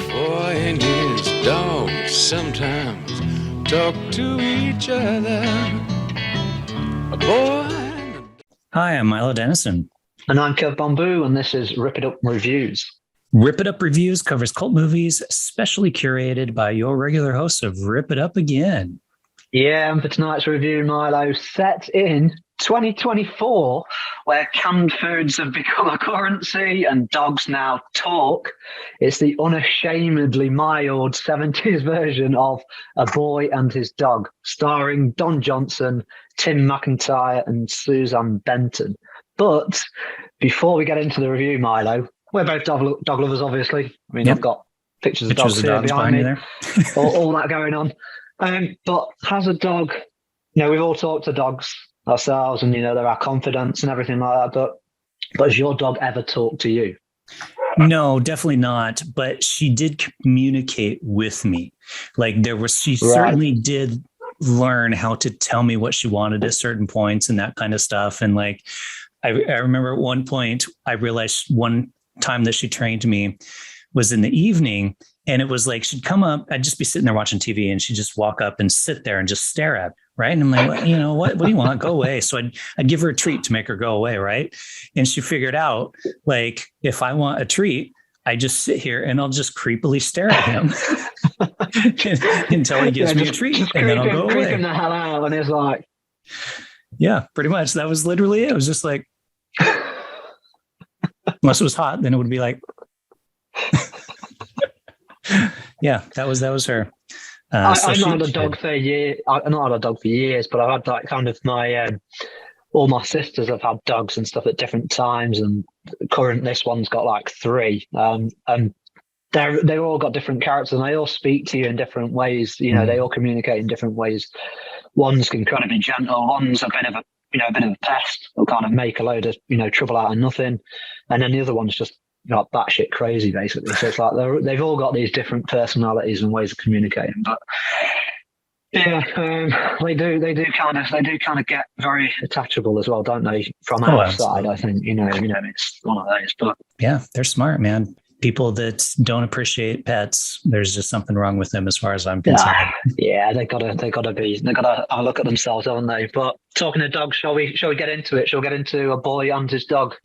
Boy and his dog sometimes talk to each other. A boy. Hi, I'm Milo Denison. And I'm Kev Bamboo, and this is Rip It Up Reviews. Rip It Up Reviews covers cult movies, specially curated by your regular host of Rip It Up Again. Yeah, and for tonight's review, Milo, set in 2024, where canned foods have become a currency and dogs now talk. It's the unashamedly mild 70s version of A Boy and His Dog, starring Don Johnson, Tim McIntyre, and Susanne Benton. But before we get into the review, Milo, we're both dog lovers, obviously. I mean, Yep. I've got pictures of dogs here behind me, there. all that going on. But has a dog, we've all talked to dogs ourselves, and they're our confidants and everything like that. But has your dog ever talked to you? No, definitely not. But she did communicate with me. She certainly did learn how to tell me what she wanted at certain points and that kind of stuff. And I remember at one point, I realized one time that she trained me was in the evening. And it was like, she'd come up, I'd just be sitting there watching TV and she'd just walk up and sit there and just stare at me, right? And I'm like, what do you want? Go away. So I'd give her a treat to make her go away, right? And she figured out, if I want a treat, I just sit here and I'll just creepily stare at him until he gives me a treat, and then I'll go away. Creeping the hell out, and it's like... Yeah, pretty much. That was literally it. It was just like... Unless it was hot, then it would be like... Yeah, that was her. I've not had a dog for years. I've not had a dog for years, but I've had kind of my all my sisters have had dogs and stuff at different times, and this one's got 3, and they've all got different characters, and they all speak to you in different ways. They all communicate in different ways. One's can kind of be gentle. One's a bit of a pest. They'll kind of make a load of trouble out of nothing, and then the other one's just batshit crazy, basically. So it's like they've all got these different personalities and ways of communicating. But yeah, they do kind of get very attachable as well, don't they? From outside, I think it's one of those. But yeah, they're smart, man. People that don't appreciate pets, there's just something wrong with them, as far as I'm concerned. Yeah, they gotta have a look at themselves, haven't they? But talking of dogs, shall we get into it? Shall we get into A Boy and His Dog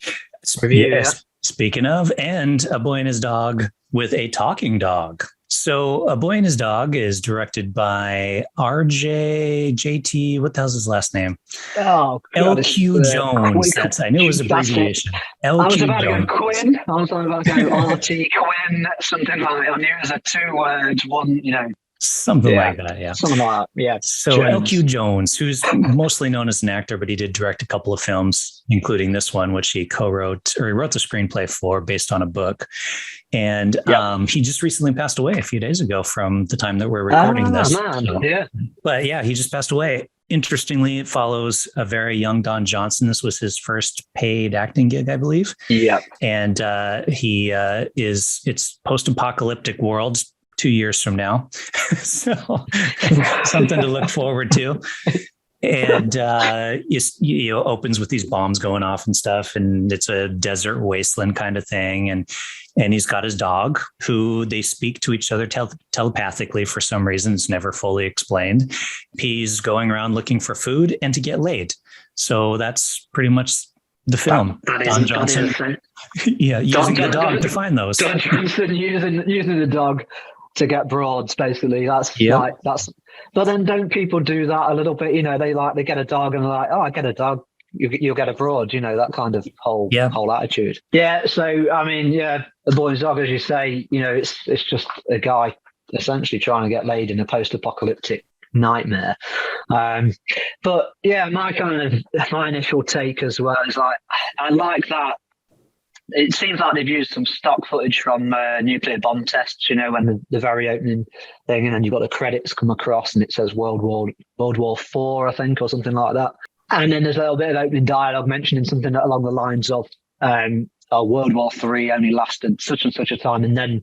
review? Yes. Yeah? Speaking of, and A Boy and His Dog with a talking dog. So A Boy and His Dog is directed by JT. What the hell's his last name? Oh, God, LQ Jones. I knew it was abbreviation. LQ Jones. Quinn. I was about to go RT Quinn, something like that. I knew it was a 2 words, one, Something like that, yeah. Something like that, yeah. So Jones. LQ Jones, who's mostly known as an actor, but he did direct a couple of films, including this one, which he wrote the screenplay for, based on a book. And he just recently passed away a few days ago from the time that we're recording this. Man. So, yeah. But yeah, he just passed away. Interestingly, it follows a very young Don Johnson. This was his first paid acting gig, I believe. Yeah. And it's post-apocalyptic world 2 years from now. So something to look forward to. And opens with these bombs going off and stuff, and it's a desert wasteland kind of thing. And he's got his dog, who they speak to each other telepathically for some reason. It's never fully explained. He's going around looking for food and to get laid. So that's pretty much the film. Don Johnson, using the dog to find those. Don Johnson using the dog to get broads, basically. That's. But then don't people do that a little bit? They get a dog and they're like, oh, I get a dog, you'll get a broad. That kind of whole attitude. Yeah. So I mean, A Boy and His Dog, as you say, it's just a guy essentially trying to get laid in a post-apocalyptic nightmare. But yeah, my initial take as well is I like that. It seems like they've used some stock footage from nuclear bomb tests, when the very opening thing, and then you've got the credits come across and it says World War IV, I think, or something like that. And then there's a little bit of opening dialogue mentioning something along the lines of World War III only lasted such and such a time. And then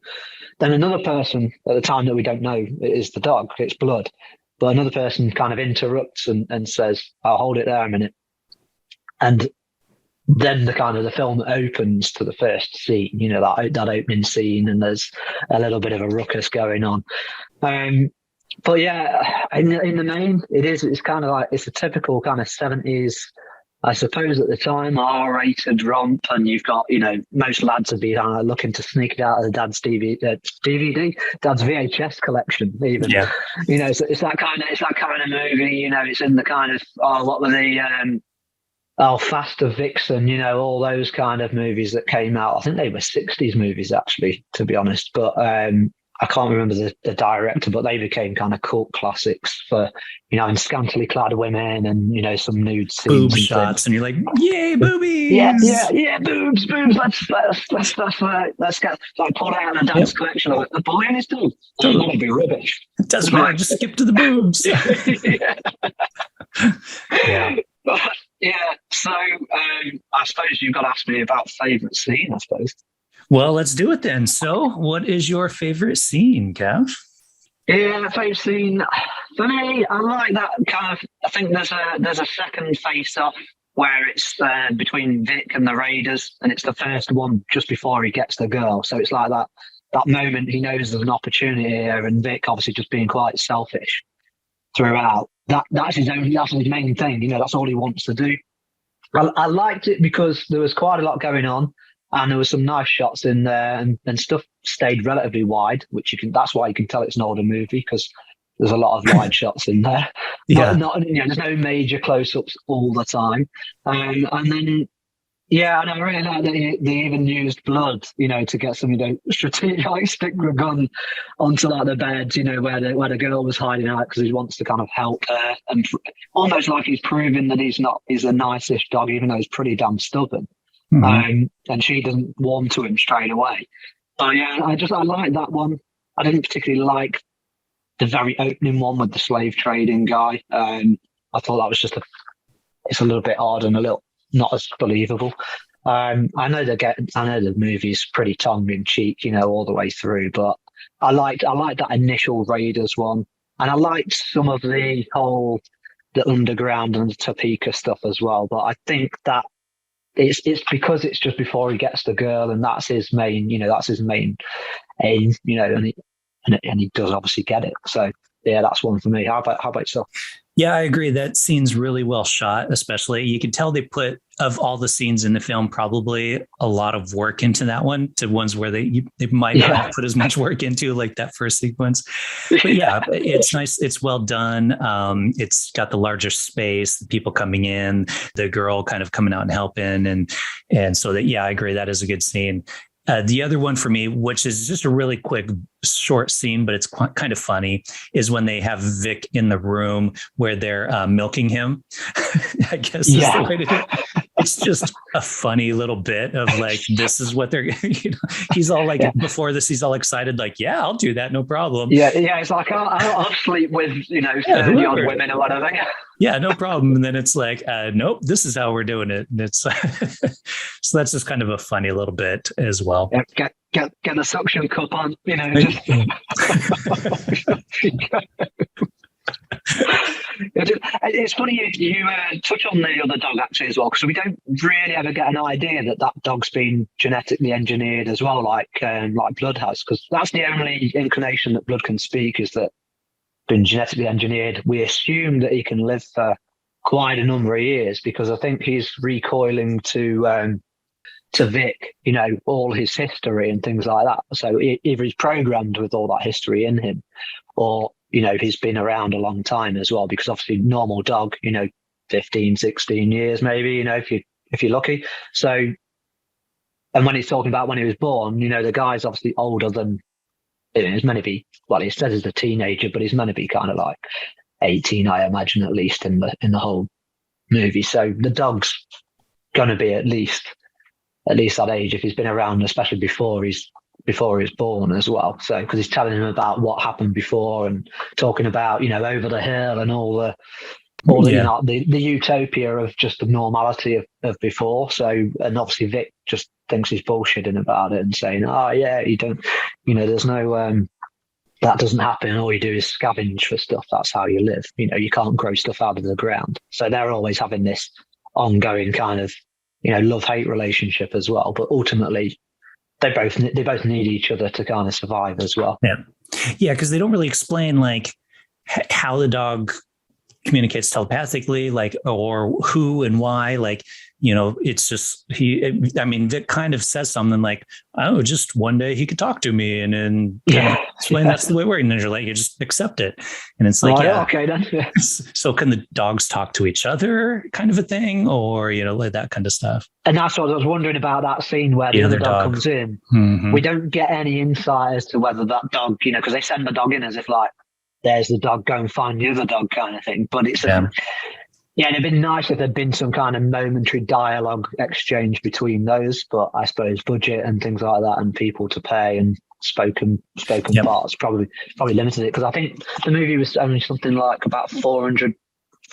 another person at the time that we don't know is the dog, it's Blood. But another person kind of interrupts and says, I'll hold it there a minute. and then the film opens to the first scene, you know, that opening scene, and there's a little bit of a ruckus going on. But yeah, in the main, it's kind of like, it's a typical kind of 70s, I suppose at the time, R-rated romp, and you've got, you know, most lads would be looking to sneak it out of the dad's DVD, dad's VHS collection, even. Yeah. You know, so it's that kind of movie. You know, it's in the kind of what were the Faster Vixen, you know, all those kind of movies that came out. I think they were 60s movies, actually, to be honest. But I can't remember the director, but they became kind of cult classics for, you know, and scantily clad women and, you know, some nude scenes. Boob shots, and you're like, yay, boobies! Yeah, boobs. Let's get, like, pull out the dance collection of a boy and his dog. Totally. That'd be rubbish. It doesn't matter, just skip to the boobs. Yeah. But, yeah, so I suppose you've got to ask me about favourite scene, I suppose. Well, let's do it then. So, what is your favorite scene, Kev? Yeah, favourite scene for me, I like that kind of. I think there's a second face-off where it's between Vic and the Raiders, and it's the first one just before he gets the girl. So it's like that moment he knows there's an opportunity here, and Vic obviously just being quite selfish throughout. That's his main thing. You know, that's all he wants to do. I liked it because there was quite a lot going on. And there was some nice shots in there, and stuff stayed relatively wide, which that's why you can tell it's an older movie, because there's a lot of wide shots in there. Yeah. But not, you know, there's no major close-ups all the time. And then, yeah, and I really like that they even used blood, you know, to get some, you know, strategic, like, stick the gun onto, like, the bed, you know, where the girl was hiding out, because he wants to kind of help her, and almost like he's proving that he's a nice-ish dog, even though he's pretty damn stubborn. Mm-hmm. And she doesn't warm to him straight away. But yeah, I like that one. I didn't particularly like the very opening one with the slave trading guy. I thought that was it's a little bit odd and a little not as believable. I know the movie's pretty tongue in cheek, you know, all the way through. But I liked that initial Raiders one, and I liked some of the underground and the Topeka stuff as well. But I think that it's because it's just before he gets the girl, and that's his main aim, you know, and he does obviously get it. So yeah, that's one for me. How about yourself? Yeah, I agree. That scene's really well shot, especially. You can tell they put, of all the scenes in the film, probably a lot of work into that one, to ones where they might not have put as much work into, like that first sequence. But yeah, it's nice. It's well done. It's got the larger space, the people coming in, the girl kind of coming out and helping. And so that, yeah, I agree. That is a good scene. The other one for me, which is just a really quick, short scene, but it's kind of funny, is when they have Vic in the room where they're milking him. I guess is the way to do it. It's just a funny little bit of, like, this is what they're, you know, he's all like, before this, he's all excited, like, yeah, I'll do that, no problem. Yeah, it's like, I'll sleep with, you know, 30 odd women or whatever. Yeah, no problem. And then it's like, nope, this is how we're doing it. And it's so that's just kind of a funny little bit as well. Yeah, get the suction cup on, you know. It's funny you touch on the other dog actually as well, because we don't really ever get an idea that dog's been genetically engineered as well, like Blood has, because that's the only inclination that Blood can speak, is that been genetically engineered. We assume that he can live for quite a number of years, because I think he's recoiling to Vic, you know, all his history and things like that. So either he's programmed with all that history in him, or, you know, he's been around a long time as well, because obviously normal dog, you know, 15, 16 years maybe, you know, if you're lucky. So, and when he's talking about when he was born, you know, the guy's obviously older than, you know, he's meant to be, well, he says he's a teenager, but he's meant to be kind of like 18, I imagine, at least in the whole movie. So the dog's gonna be at least that age if he's been around, especially before he was born as well. So because he's telling him about what happened before, and talking about, you know, over the hill and all the you know, the utopia of just the normality of before. So, and obviously Vic just thinks he's bullshitting about it and saying, oh yeah, you don't, you know, there's no that doesn't happen. All you do is scavenge for stuff. That's how you live. You know, you can't grow stuff out of the ground. So they're always having this ongoing kind of, love-hate relationship as well. But ultimately, they both need each other to kind of survive as well. Yeah, because they don't really explain like how the dog communicates telepathically, like, or who and why, like, it's just Vic kind of says something like, oh, just one day he could talk to me and then explain that's the way we're, and then you're like, you just accept it. And it's like, okay then. Yeah. So can the dogs talk to each other kind of a thing, or, like that kind of stuff. And that's what I was wondering about, that scene where the other dog comes in. Mm-hmm. We don't get any insight as to whether that dog, because they send the dog in as if like, there's the dog, go and find the other dog kind of thing. But it's it'd been nice if there'd been some kind of momentary dialogue exchange between those. But I suppose budget and things like that, and people to pay and spoken parts probably limited it, because I think the movie was only something like about $400,000.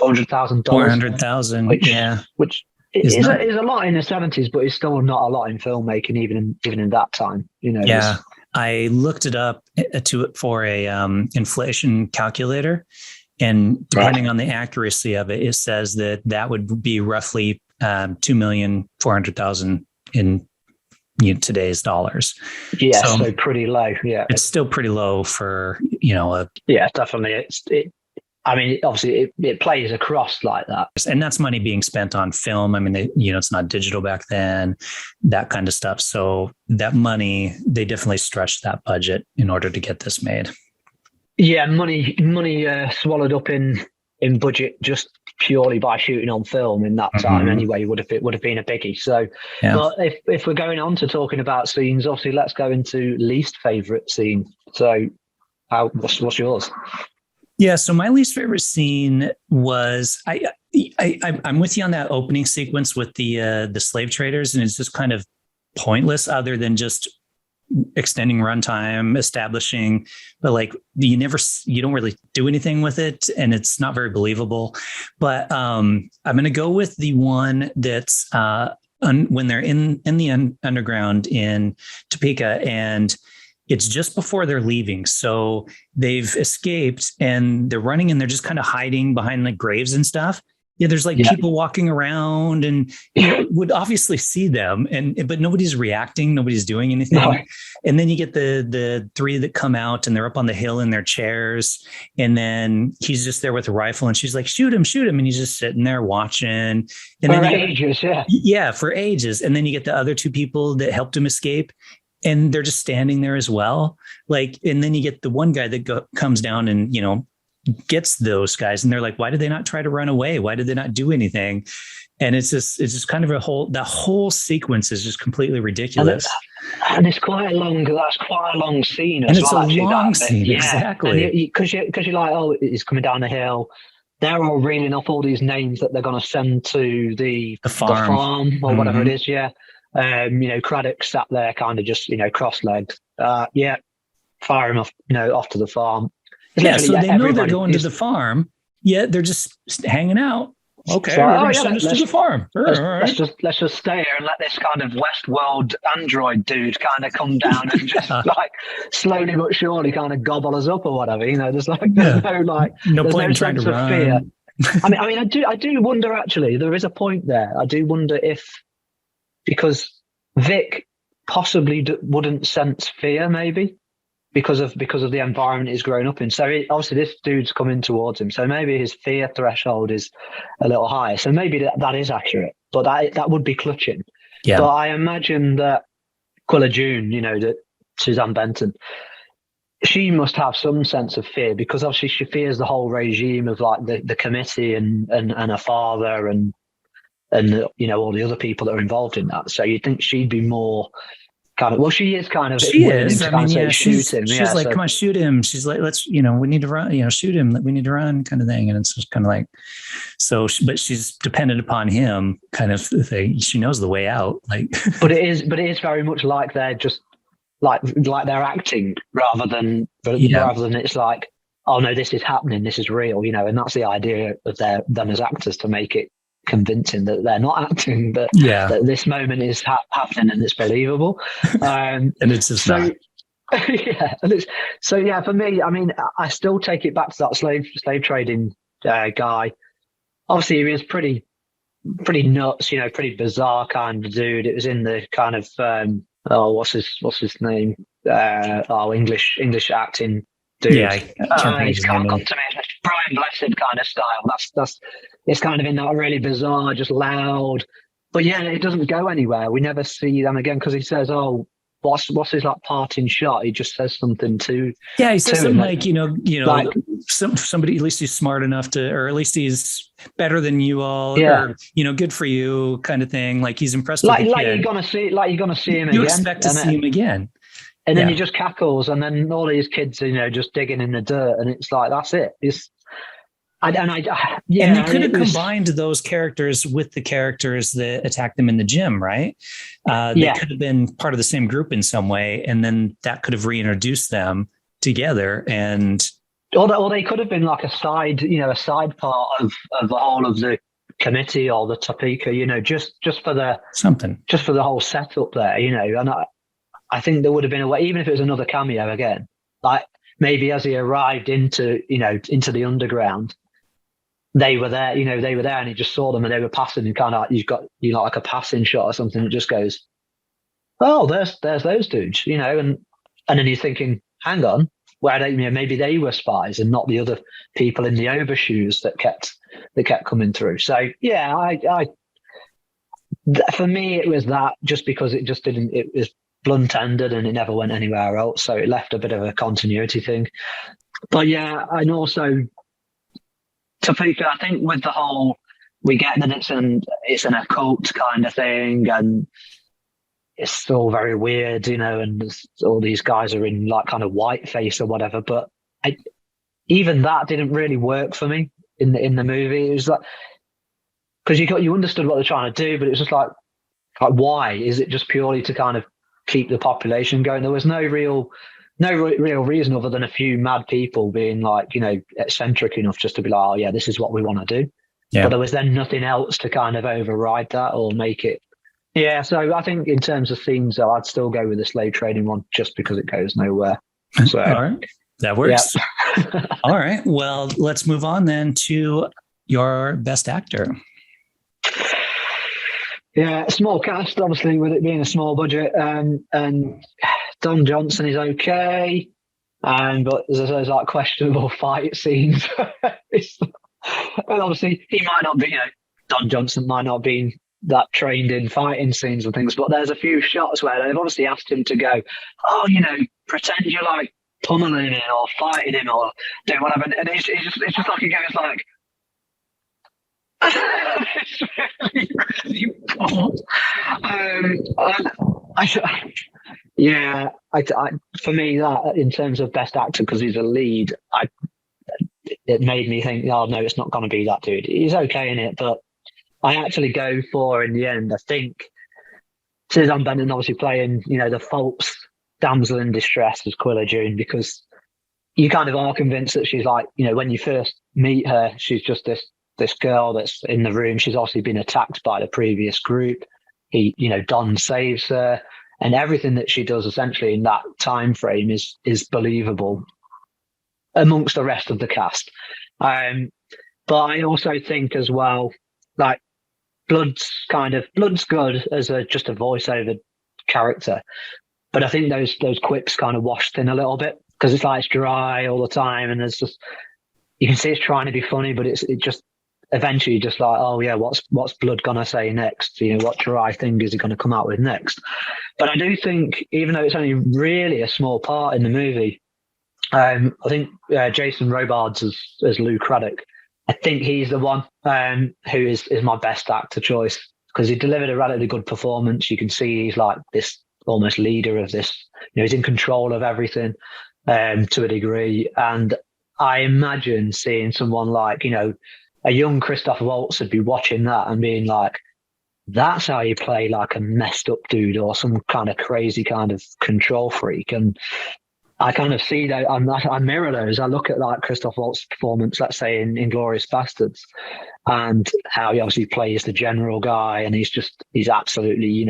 $400,000, which is a lot in the 70s, but it's still not a lot in filmmaking, even in that time. Yeah. I looked it up for a inflation calculator, and depending on the accuracy of it, it says that would be roughly $2,400,000 in today's dollars. Yeah, so pretty low. Yeah, it's still pretty low for definitely. Obviously, it plays across like that, and that's money being spent on film. It's not digital back then, that kind of stuff. So that money, they definitely stretched that budget in order to get this made. Yeah, money swallowed up in budget just purely by shooting on film in that time. Anyway, would have been a biggie. So, but if we're going on to talking about scenes, obviously, let's go into least favorite scene. So, what's yours? Yeah, so my least favorite scene was I'm with you on that opening sequence with the slave traders, and it's just kind of pointless other than just extending runtime, establishing, but like you don't really do anything with it, and it's not very believable. But I'm going to go with the one that's when they're in the underground in Topeka, and it's just before they're leaving. So they've escaped and they're running, and they're just kind of hiding behind like graves and stuff. Yeah, there's like people walking around, and would obviously see them, but nobody's reacting, nobody's doing anything. No. And then you get the three that come out, and they're up on the hill in their chairs, and then he's just there with a rifle, and she's like, shoot him, and he's just sitting there watching. And for ages, for ages. And then you get the other two people that helped him escape, and they're just standing there as well. Like, and then you get the one guy that comes down and, gets those guys, and they're like, why did they not try to run away? Why did they not do anything? And it's just kind of the whole sequence is just completely ridiculous. And it's quite a long scene. And it's a long scene, exactly. Because you're like, oh, it's coming down the hill. They're all reeling off all these names that they're going to send to the farm or whatever it is. Yeah. Craddock sat there kind of just, cross-legged. Fire him off to the farm. So they know they're going to the farm, yet they're just hanging out. Okay, so, we're going to send us to the farm. Let's just stay here and let this kind of Westworld android dude kind of come down and just like slowly but surely kind of gobble us up or whatever. There's no point in trying to run. Fear. I do wonder, actually, there is a point there. I do wonder if, because Vic possibly wouldn't sense fear, maybe because of the environment he's grown up in. So obviously this dude's coming towards him, so maybe his fear threshold is a little higher. So maybe that is accurate, but that would be clutching. Yeah. But I imagine that Quilla June, that Susanne Benton, she must have some sense of fear, because obviously she fears the whole regime of like the committee and her father and all the other people that are involved in that. So you'd think she'd be more kind of, she is. She's like, come on, shoot him. She's like, let's, we need to run, shoot him. We need to run, kind of thing. And it's just kind of like, but she's dependent upon him, kind of thing. She knows the way out. Like, but it is very much like they're just like they're acting rather than it's like, oh no, this is happening, this is real, and that's the idea of them as actors, to make it convincing that they're not acting, that this moment is happening and it's believable. And it's just not. For me, I still take it back to that slave trading guy. Obviously he is pretty pretty nuts, pretty bizarre kind of dude. It was in the kind of what's his name? English acting dude. Yeah, I can't think of his name. Come to me. Brian Blessed kind of style. That's it's kind of in that really bizarre, just loud. But yeah, it doesn't go anywhere. We never see them again because he says, "Oh, what's his like parting shot?" He just says something to. Yeah, he says something him, like, like somebody, at least he's smart enough to, or at least he's better than you all, or good for you, kind of thing. Like he's impressed with the kid. You're gonna see him again. You expect to see him again. And then he just cackles, and then all these kids, just digging in the dirt, and it's like that's it. And you could have combined those characters with the characters that attacked them in the gym, right? They could have been part of the same group in some way, and then that could have reintroduced them together. And or they could have been like a side part of the whole of the committee or the topical, just for the whole setup there, And I think there would have been a way, even if it was another cameo again, like maybe as he arrived into the underground, they were there, and he just saw them and they were passing, and kind of like, you've got, like a passing shot or something that just goes, oh, there's those dudes, and then you're thinking, hang on, maybe they were spies and not the other people in the overshoes that kept coming through. So yeah, I for me it was that, just because it was blunt ended and it never went anywhere else, so it left a bit of a continuity thing. But yeah, and also Topeka, I think with the whole, we get that it's an occult kind of thing, and it's still very weird, and all these guys are in like kind of whiteface or whatever. But even that didn't really work for me in the movie. It was like, because you understood what they're trying to do, but it was just like why? Is it just purely to kind of keep the population going? There was no real reason other than a few mad people being like, eccentric enough just to be like, oh yeah, this is what we want to do. Yeah. But there was then nothing else to kind of override that or make it. Yeah. So I think in terms of themes, though, I'd still go with the slave trading one just because it goes nowhere. So all right, that works. Yeah. All right. Well, let's move on then to your best actor. Yeah, small cast, obviously, with it being a small budget, and Don Johnson is okay, but there's like questionable fight scenes. And obviously, he might not be, Don Johnson might not be that trained in fighting scenes and things, but there's a few shots where they've obviously asked him to go, oh, pretend you're like pummeling him or fighting him or doing whatever, and it's just like he goes like. It's really, really poor. For me, that in terms of best actor, because he's a lead, it made me think, oh no, it's not going to be that dude. He's okay in it, but I actually go for, in the end, I think Susanne Benton obviously playing, the false damsel in distress as Quilla June, because you kind of are convinced that she's like, when you first meet her, she's just this girl that's in the room. She's obviously been attacked by the previous group. Don saves her, and everything that she does essentially in that time frame is believable amongst the rest of the cast. But I also think as well, like Blood's good as just a voiceover character, but I think those quips kind of washed in a little bit, because it's like it's dry all the time, and there's just, you can see it's trying to be funny, but it just eventually just like, oh yeah, what's Blood gonna say next? What dry thing is he gonna come out with next? But I do think, even though it's only really a small part in the movie, I think Jason Robards as Lou Craddock, I think he's the one who is my best actor choice, because he delivered a relatively good performance. You can see he's like this almost leader of this, he's in control of everything to a degree. And I imagine seeing someone like, a young Christoph Waltz would be watching that and being like, that's how you play like a messed up dude or some kind of crazy kind of control freak. And I kind of see that, I mirror those. I look at like Christoph Waltz's performance, let's say in Inglourious Bastards, and how he obviously plays the general guy, and he's absolutely,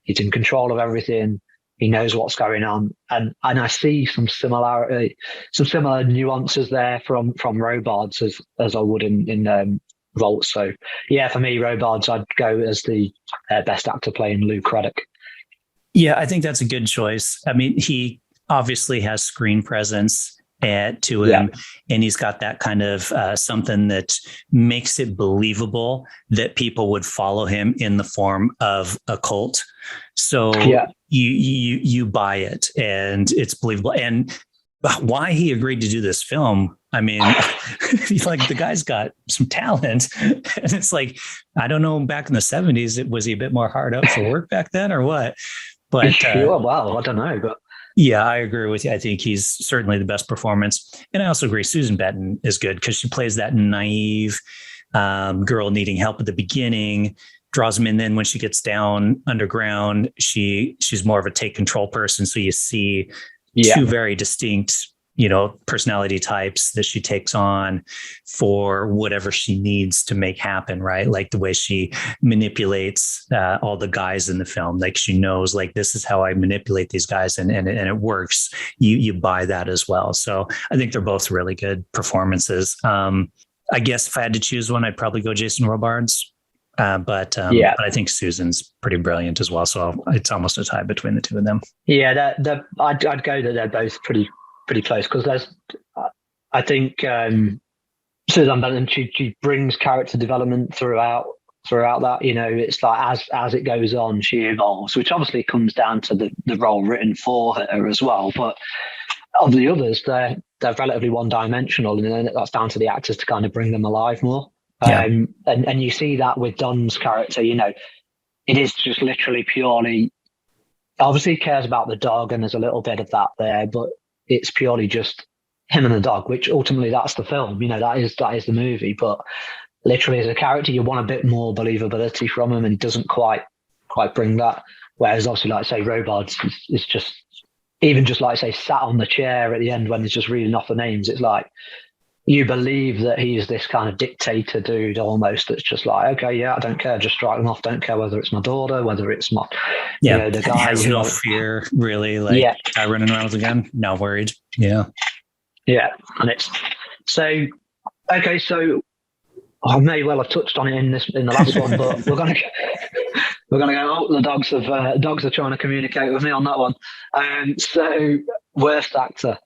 he's in control of everything. He knows what's going on, and I see some similar nuances there from Robards as I would in vault. So yeah, for me, Robards, I'd go as the best actor playing Lou Craddock. Yeah, I think that's a good choice. I mean, he obviously has screen presence to him, and he's got that kind of something that makes it believable that people would follow him in the form of a cult. So you buy it, and it's believable. And why he agreed to do this film, I mean, like the guy's got some talent, and it's like, I don't know, back in the 70s, was he a bit more hard up for work back then or what? But well, I don't know, but yeah, I agree with you. I think he's certainly the best performance. And I also agree Susan Benton is good because she plays that naive girl needing help at the beginning, draws him in. Then when she gets down underground, she's more of a take control person. So you see two very distinct, personality types that she takes on for whatever she needs to make happen, right? Like the way she manipulates all the guys in the film. Like she knows, like, this is how I manipulate these guys, and it works. You buy that as well. So I think they're both really good performances. I guess if I had to choose one, I'd probably go Jason Robards. But I think Susan's pretty brilliant as well. So it's almost a tie between the two of them. Yeah, I'd go that they're both pretty close, because I think Susanne Benton, she brings character development throughout that. It's like as it goes on, she evolves, which obviously comes down to the role written for her as well. But of the others, they're relatively one-dimensional, and then that's down to the actors to kind of bring them alive more. And you see that with Don's character. It is just literally purely, obviously he cares about the dog, and there's a little bit of that there, but it's purely just him and the dog, which ultimately that's the film. That is the movie. But literally as a character, you want a bit more believability from him, and he doesn't quite bring that. Whereas obviously, like say, Robards is just, even just like say, sat on the chair at the end when he's just reading off the names. It's like you believe that he's this kind of dictator dude almost, that's just like, okay, yeah, I don't care, just strike them off. Don't care whether it's my daughter, whether it's my, the guy has no fear, really. Like, guy running around with a gun, not worried. Yeah. And it's so okay. So I may well have touched on it in the last one, but we're gonna go. Oh, the dogs are trying to communicate with me on that one. So worst actor.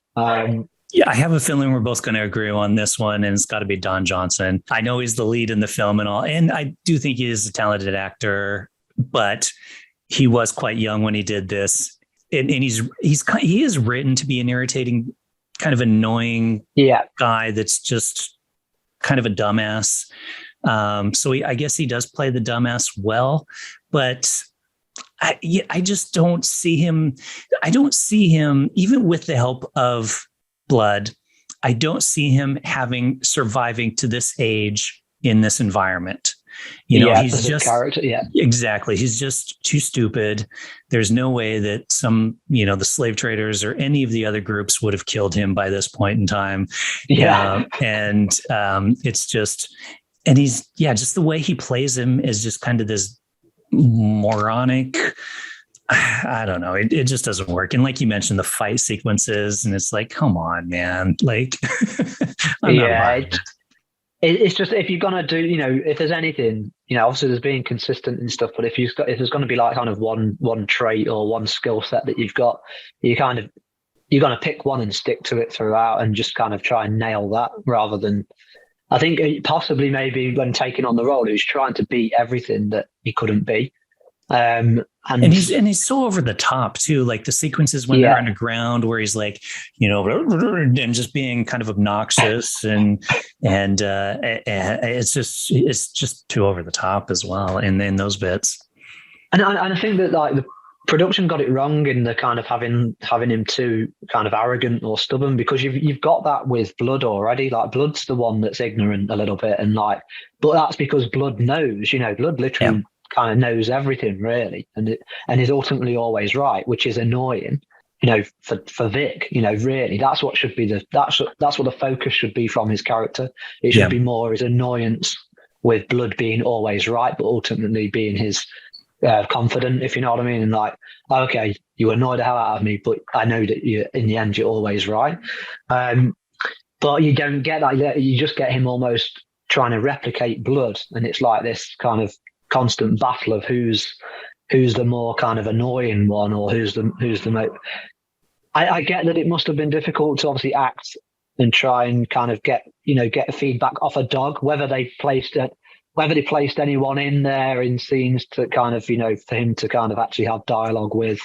Yeah, I have a feeling we're both going to agree on this one, and it's got to be Don Johnson. I know he's the lead in the film and all, and I do think he is a talented actor, but he was quite young when he did this, and he is written to be an irritating, kind of annoying guy that's just kind of a dumbass. So I guess he does play the dumbass well, but I just don't see him. I don't see him, even with the help of blood, I don't see him surviving to this age in this environment. He's just character. Yeah, exactly. He's just too stupid. There's no way that the slave traders or any of the other groups would have killed him by this point in time. It's just, and he's just the way he plays him is just kind of this moronic. I don't know. It just doesn't work. And like you mentioned, the fight sequences, and it's like, come on, man. Like, it's just, if you're gonna do, if there's anything, obviously there's being consistent and stuff. But if there's going to be like kind of one trait or one skill set that you've got, you're going to pick one and stick to it throughout, and just kind of try and nail that, rather than, I think possibly maybe when taking on the role, he was trying to be everything that he couldn't be. And he's so over the top too, like the sequences when they're underground, where he's like, and just being kind of obnoxious, and it's just too over the top as well. And then those bits, and I think that like the production got it wrong in the kind of having him too kind of arrogant or stubborn, because you've got that with Blood already. Like Blood's the one that's ignorant a little bit, and like, but that's because Blood knows, Blood literally kind of knows everything really, and is ultimately always right, which is annoying, for Vic. Really, that's what should be that's what the focus should be from his character. It should be more his annoyance with Blood being always right, but ultimately being his confident, if you know what I mean. And like, okay, you annoy the hell out of me, but I know that in the end you're always right. But you don't get that. You just get him almost trying to replicate blood, and it's like this kind of constant battle of who's the more kind of annoying one, or who's the most. I get that it must have been difficult to obviously act and try and kind of get feedback off a dog, whether they placed anyone in there in scenes to kind of, for him to kind of actually have dialogue with,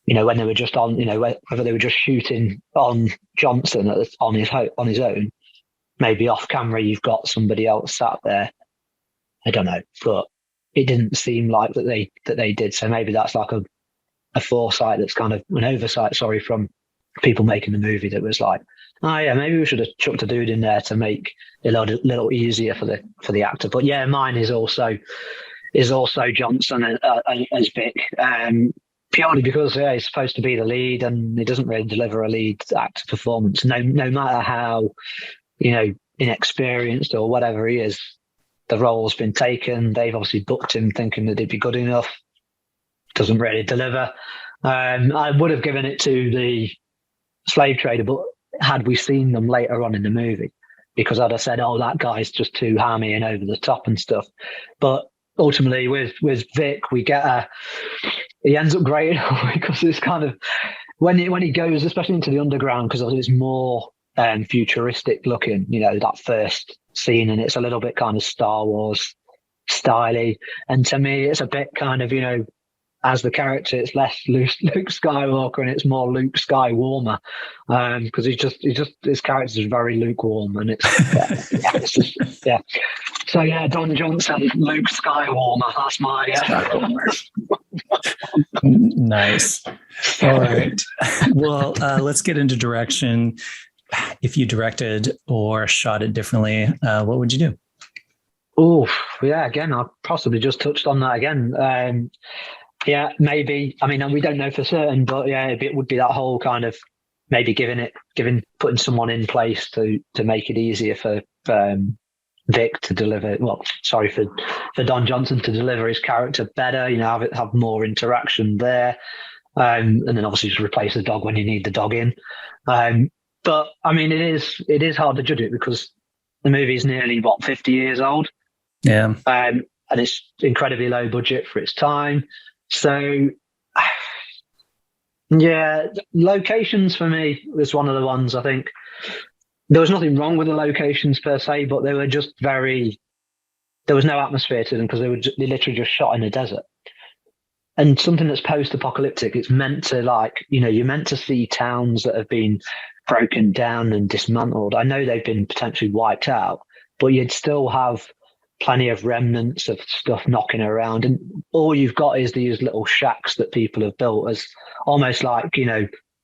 when they were just on, whether they were just shooting on Johnson on his own. Maybe off camera you've got somebody else sat there. I don't know, but it didn't seem like that they did. So maybe that's like a foresight, that's kind of an oversight, from people making the movie, that was like, oh yeah, maybe we should have chucked a dude in there to make it a little easier for the actor. But yeah, mine is also Johnson as Vic, purely because he's supposed to be the lead, and he doesn't really deliver a lead actor performance. No matter how inexperienced or whatever he is, the role's been taken. They've obviously booked him thinking that he'd be good enough. Doesn't really deliver. I would have given it to the slave trader, but had we seen them later on in the movie, because I'd have said, oh, that guy's just too hammy and over the top and stuff. But ultimately with Vic, we get he ends up great because it's kind of when he goes, especially into the underground, because it's more futuristic looking, that first scene, and it's a little bit kind of Star Wars styly, and to me it's a bit kind of, as the character, it's less Luke Skywalker and it's more Luke Skywarmer, because his character is very lukewarm, and it's just. So yeah, Don Johnson, Luke Skywarmer. That's my Nice. All right. Well, let's get into direction. If you directed or shot it differently, what would you do? Oh, yeah. Again, I possibly just touched on that again. Yeah, maybe. I mean, we don't know for certain, but yeah, it would be that whole kind of maybe putting someone in place to make it easier for Vic to deliver. Well, sorry, for Don Johnson to deliver his character better. Have more interaction there, and then obviously just replace the dog when you need the dog in. But I mean, it is hard to judge it because the movie is nearly 50 years old. Yeah, and it's incredibly low budget for its time. So, yeah, locations for me was one of the ones. I think there was nothing wrong with the locations per se, but they were just there was no atmosphere to them because they literally just shot in a desert. And something that's post-apocalyptic, it's meant to you're meant to see towns that have been broken down and dismantled. I know they've been potentially wiped out, but you'd still have plenty of remnants of stuff knocking around, and all you've got is these little shacks that people have built as almost like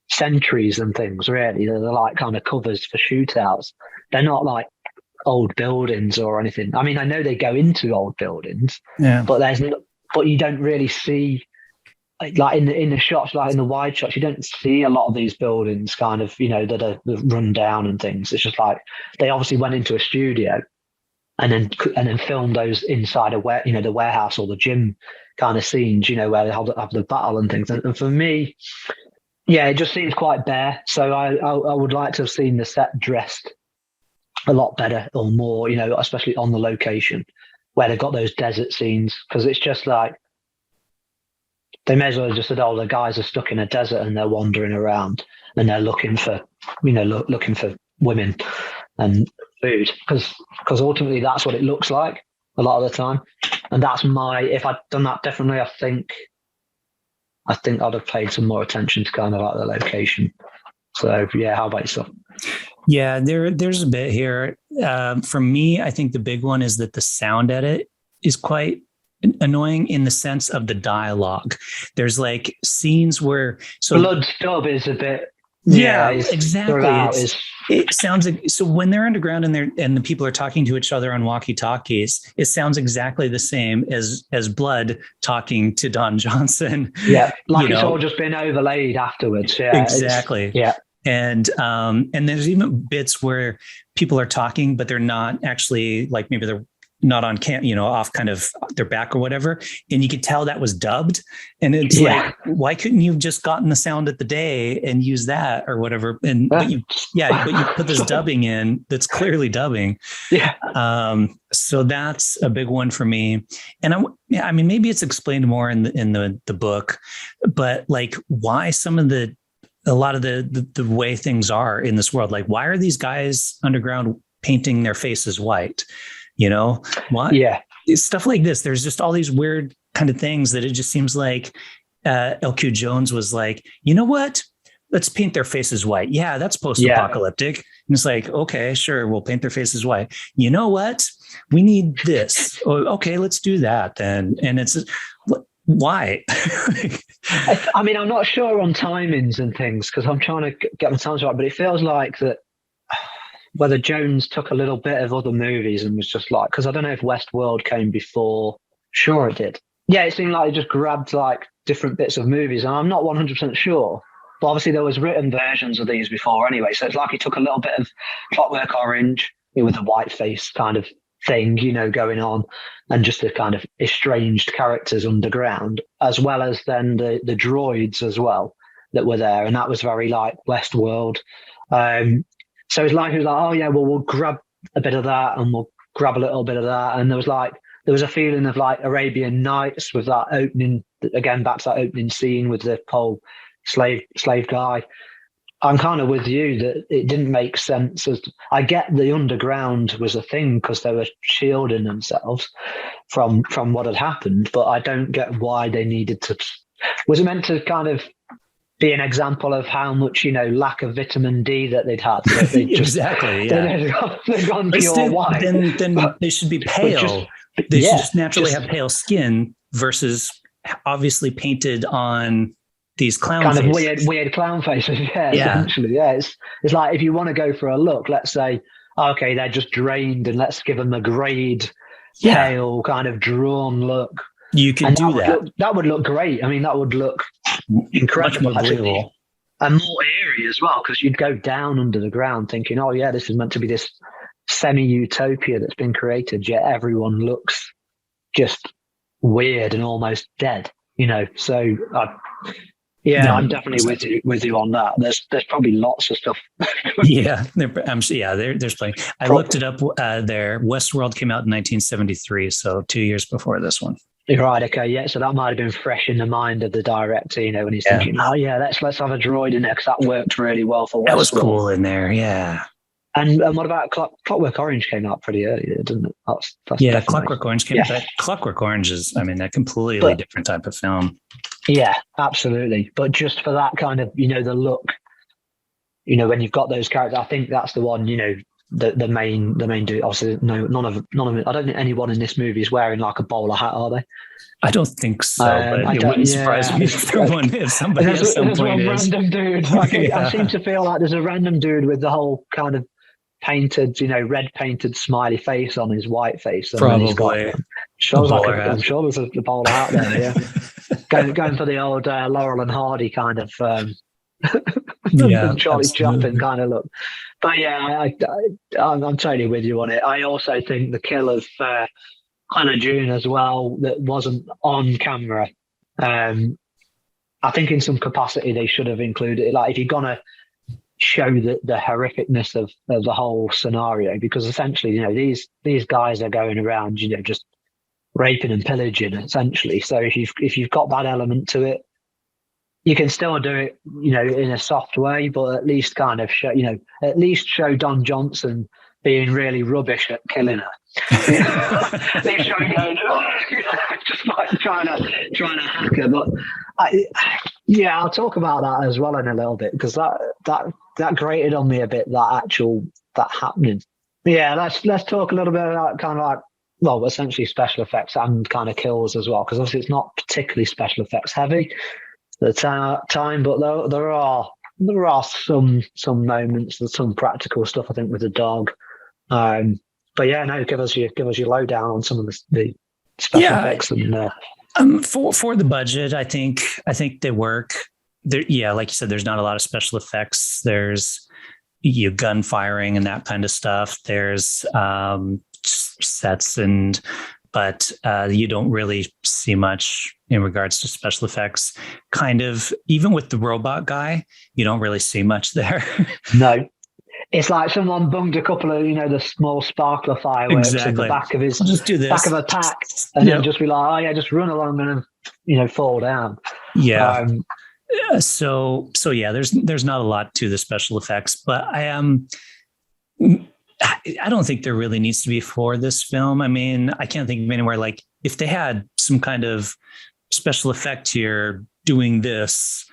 sentries and things. Really, they're like kind of covers for shootouts. They're not like old buildings or anything. I mean, I know they go into old buildings, yeah, but you don't really see, like in the shots, like in the wide shots, you don't see a lot of these buildings kind of that are run down and things. It's just like they obviously went into a studio and then film those inside the warehouse or the gym kind of scenes, where they have the battle and things. And for me, yeah, it just seems quite bare. So I would like to have seen the set dressed a lot better or more, especially on the location where they've got those desert scenes, because it's just like they may as well have just said, oh, the guys are stuck in a desert and they're wandering around and they're looking for women and food, because ultimately that's what it looks like a lot of the time. And that's if I'd done that differently, I think I'd have paid some more attention to kind of like the location. So yeah, how about yourself? Yeah, there's a bit here. For me, I think the big one is that the sound edit is quite annoying in the sense of the dialogue. There's like scenes where blood stub is a bit. Yeah, exactly. It sounds like, so when they're underground and the people are talking to each other on walkie-talkies, it sounds exactly the same as Blood talking to Don Johnson. Yeah, like it's all just been overlaid afterwards. Yeah, exactly. Yeah. And there's even bits where people are talking, but they're not actually, like maybe they're not on cam, off kind of their back or whatever. And you could tell that was dubbed. And it's like, why couldn't you have just gotten the sound at the day and use that or whatever? But you put this dubbing in that's clearly dubbing. Yeah. So that's a big one for me. And I mean, maybe it's explained more in the book, but like why a lot of the way things are in this world, like why are these guys underground painting their faces white? Why? Yeah. Stuff like this. There's just all these weird kind of things that it just seems like LQ Jones was like, you know what? Let's paint their faces white. Yeah, that's post-apocalyptic. Yeah. And it's like, okay, sure, we'll paint their faces white. You know what? We need this. Okay, let's do that then. And it's why? I mean, I'm not sure on timings and things because I'm trying to get my times right, but it feels like that whether Jones took a little bit of other movies and was just like, because I don't know if Westworld came before. Sure it did. Yeah, it seemed like he just grabbed like different bits of movies, and I'm not 100% sure. But obviously there was written versions of these before anyway, so it's like he took a little bit of Clockwork Orange with a white face kind of thing, going on, and just the kind of estranged characters underground, as well as then the droids as well that were there, and that was very like Westworld. So it's like, he was like, oh yeah, well, we'll grab a bit of that and we'll grab a little bit of that. And there was a feeling of like Arabian Nights with that opening, again, back to that opening scene with the whole slave guy. I'm kind of with you that it didn't make sense. I get the underground was a thing because they were shielding themselves from what had happened, but I don't get why they needed to. Was it meant to kind of be an example of how much, lack of vitamin D that they'd had? So they just, exactly. Yeah. They've gone pure white. Then they should be pale. They should just naturally have pale skin versus obviously painted on these clown kind faces. Of weird clown faces. Yeah. Essentially. Yeah. It's like, if you want to go for a look, let's say, okay, they're just drained and let's give them a grayed, pale kind of drawn look. You can do that. That would look great. I mean, that would look incredible. Much more believable. And more eerie as well, because you'd go down under the ground thinking, oh yeah, this is meant to be this semi-utopia that's been created, yet everyone looks just weird and almost dead, So I'm definitely with you on that. There's probably lots of stuff. There's plenty. I looked it up there. Westworld came out in 1973, so 2 years before this one. Right. Okay. Yeah. So that might have been fresh in the mind of the director, when he's thinking, "Oh yeah, let's have a droid in there because that worked really well for Westworld." That was cool in there. Yeah. And what about Clockwork Orange came out pretty early, didn't it? That's Clockwork Orange came out. Clockwork Orange is, a completely different type of film. Yeah, absolutely. But just for that kind of, the look, when you've got those characters, I think that's the one, the main dude. Obviously, none of them. I don't think anyone in this movie is wearing like a bowler hat, are they? I don't think so, but it wouldn't surprise me if somebody at some point is. Random dude. I seem to feel like there's a random dude with the whole kind of painted, red painted smiley face on his white face. Probably. I'm sure there's a bowler hat there. Yeah, going for the old Laurel and Hardy kind of. Charlie Chaplin kind of look. But yeah, I'm totally with you on it. I also think the kill of Hannah June as well, that wasn't on camera. I think in some capacity they should have included it. Like, if you're gonna show the horrificness of the whole scenario, because essentially, these guys are going around, just raping and pillaging essentially. So if you've got that element to it, you can still do it, in a soft way, but at least kind of show, show Don Johnson being really rubbish at killing her. At least show him going, just like trying to hack her. But I'll talk about that as well in a little bit, because that grated on me a bit. That happening. Yeah, let's talk a little bit about kind of like, essentially special effects and kind of kills as well, because obviously it's not particularly special effects heavy at the time, but there are some moments, there's some practical stuff, I think, with the dog. But yeah, no, give us your lowdown on some of the special effects. And for the budget, I think they work. There, like you said, there's not a lot of special effects. There's gun firing and that kind of stuff. There's sets but you don't really see much in regards to special effects. Kind of, even with the robot guy, you don't really see much there. No. It's like someone bunged a couple of, the small sparkler fireworks in the back of his just do this. back of a pack, and then just be like, oh yeah, just run along and fall down. Yeah. So yeah, there's not a lot to the special effects, but I don't think there really needs to be for this film. I mean, I can't think of anywhere, like if they had some kind of special effect here doing this,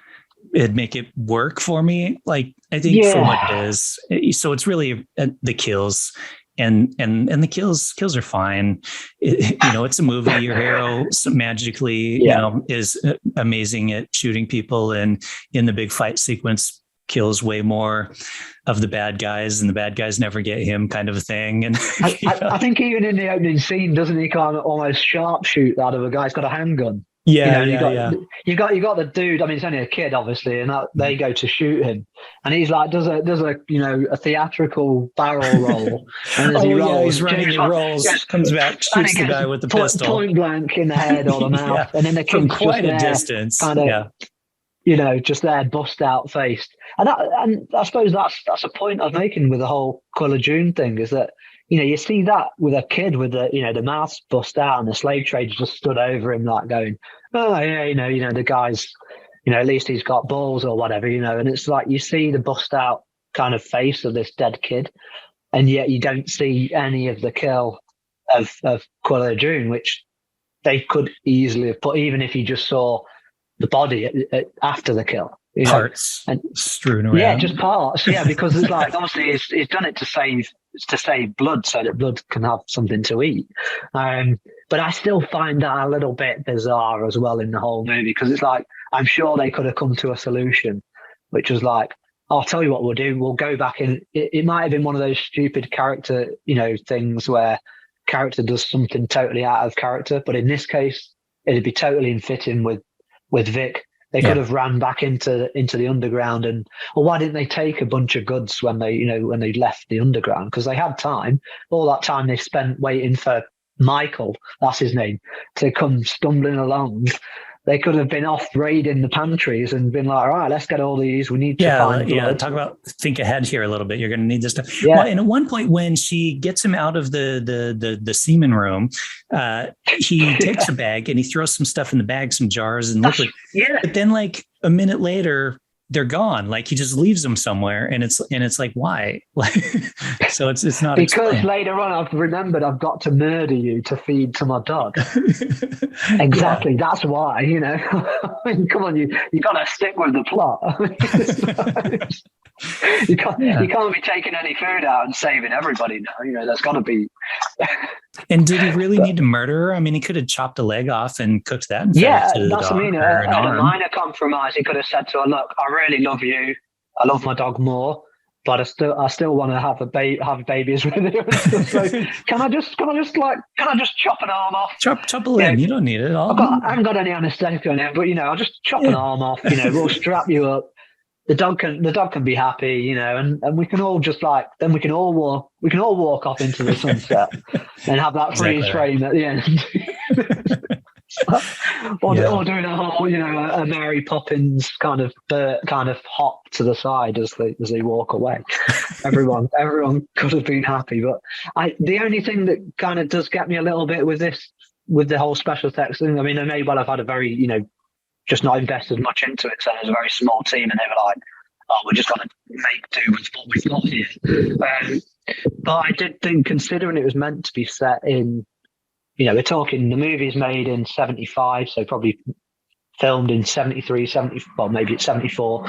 it'd make it work for me. Like, I think for what it is. So it's really the kills, and the kills are fine. It's a movie. Your hero magically, is amazing at shooting people, and in the big fight sequence kills way more of the bad guys, and the bad guys never get him, kind of a thing. And I think even in the opening scene, doesn't he kind of almost sharpshoot out of a guy who's got a handgun? Yeah, you got the dude. I mean, it's only a kid, obviously, and they go to shoot him, and he's like does a theatrical barrel roll, and as he rolls, he's running, he rolls, comes back, shoots the guy with the pistol, point blank in the head or the mouth, and then the kid's from quite just a distance, kind of, just there, bust out faced, and I suppose that's a point I'm making with the whole Colour June thing, is that. You see that with a kid with the mouth bust out, and the slave traders just stood over him like going, oh yeah, the guy's, at least he's got balls or whatever, and it's like you see the bust out kind of face of this dead kid, and yet you don't see any of the kill of Colour June, which they could easily have put, even if you just saw the body after the kill. Parts and strewn around. Yeah, just parts. Yeah, because it's like obviously he's done it to save blood, so that blood can have something to eat. But I still find that a little bit bizarre as well in the whole movie, because it's like I'm sure they could have come to a solution, which was like, I'll tell you what we'll do. We'll go back in. It might have been one of those stupid character, things where character does something totally out of character, but in this case, it'd be totally in fitting with Vic. They could have ran back into the underground, and why didn't they take a bunch of goods when they left the underground? Because they had time. All that time they spent waiting for Michael, that's his name, to come stumbling along. They could have been off raiding the pantries and been like, all right, let's get all these. We need to find blood. Talk about think ahead here a little bit. You're going to need this stuff. Yeah. Well, and at one point when she gets him out of the semen room, he takes a bag and he throws some stuff in the bag, some jars and liquid. Yeah. But then like a minute later, they're gone. Like he just leaves them somewhere, and it's like, why? Like, so it's not because explained. Later on I've remembered I've got to murder you to feed to my dog. Exactly, that's why. I mean, come on, you got to stick with the plot. You can't be taking any food out and saving everybody now. There's got to be. And did he really need to murder her? I mean, he could have chopped a leg off and cooked that. And yeah, to the that's dog, what I mean. At a minor compromise, he could have said to her, "Look, I really love you. I love my dog more, but I still want to have babies with you." So can I just chop an arm off? Chop a limb. You don't need it all. I haven't got any anesthetic on it, but I'll just chop an arm off. We'll strap you up. The dog can be happy, and we can all just then we can all walk off into the sunset and have that freeze frame at the end. or doing a whole, a Mary Poppins kind of hop to the side as they walk away. Everyone could have been happy, but the only thing that kind of does get me a little bit with the whole special effects thing. I mean, they may well have had a very just not invested much into it. So there's a very small team, and they were like, "Oh, we're just going to make do with what we've got here." But I did think, considering it was meant to be set in, we're talking the movie's made in 75, so probably filmed in 73, 70, well, maybe it's 74.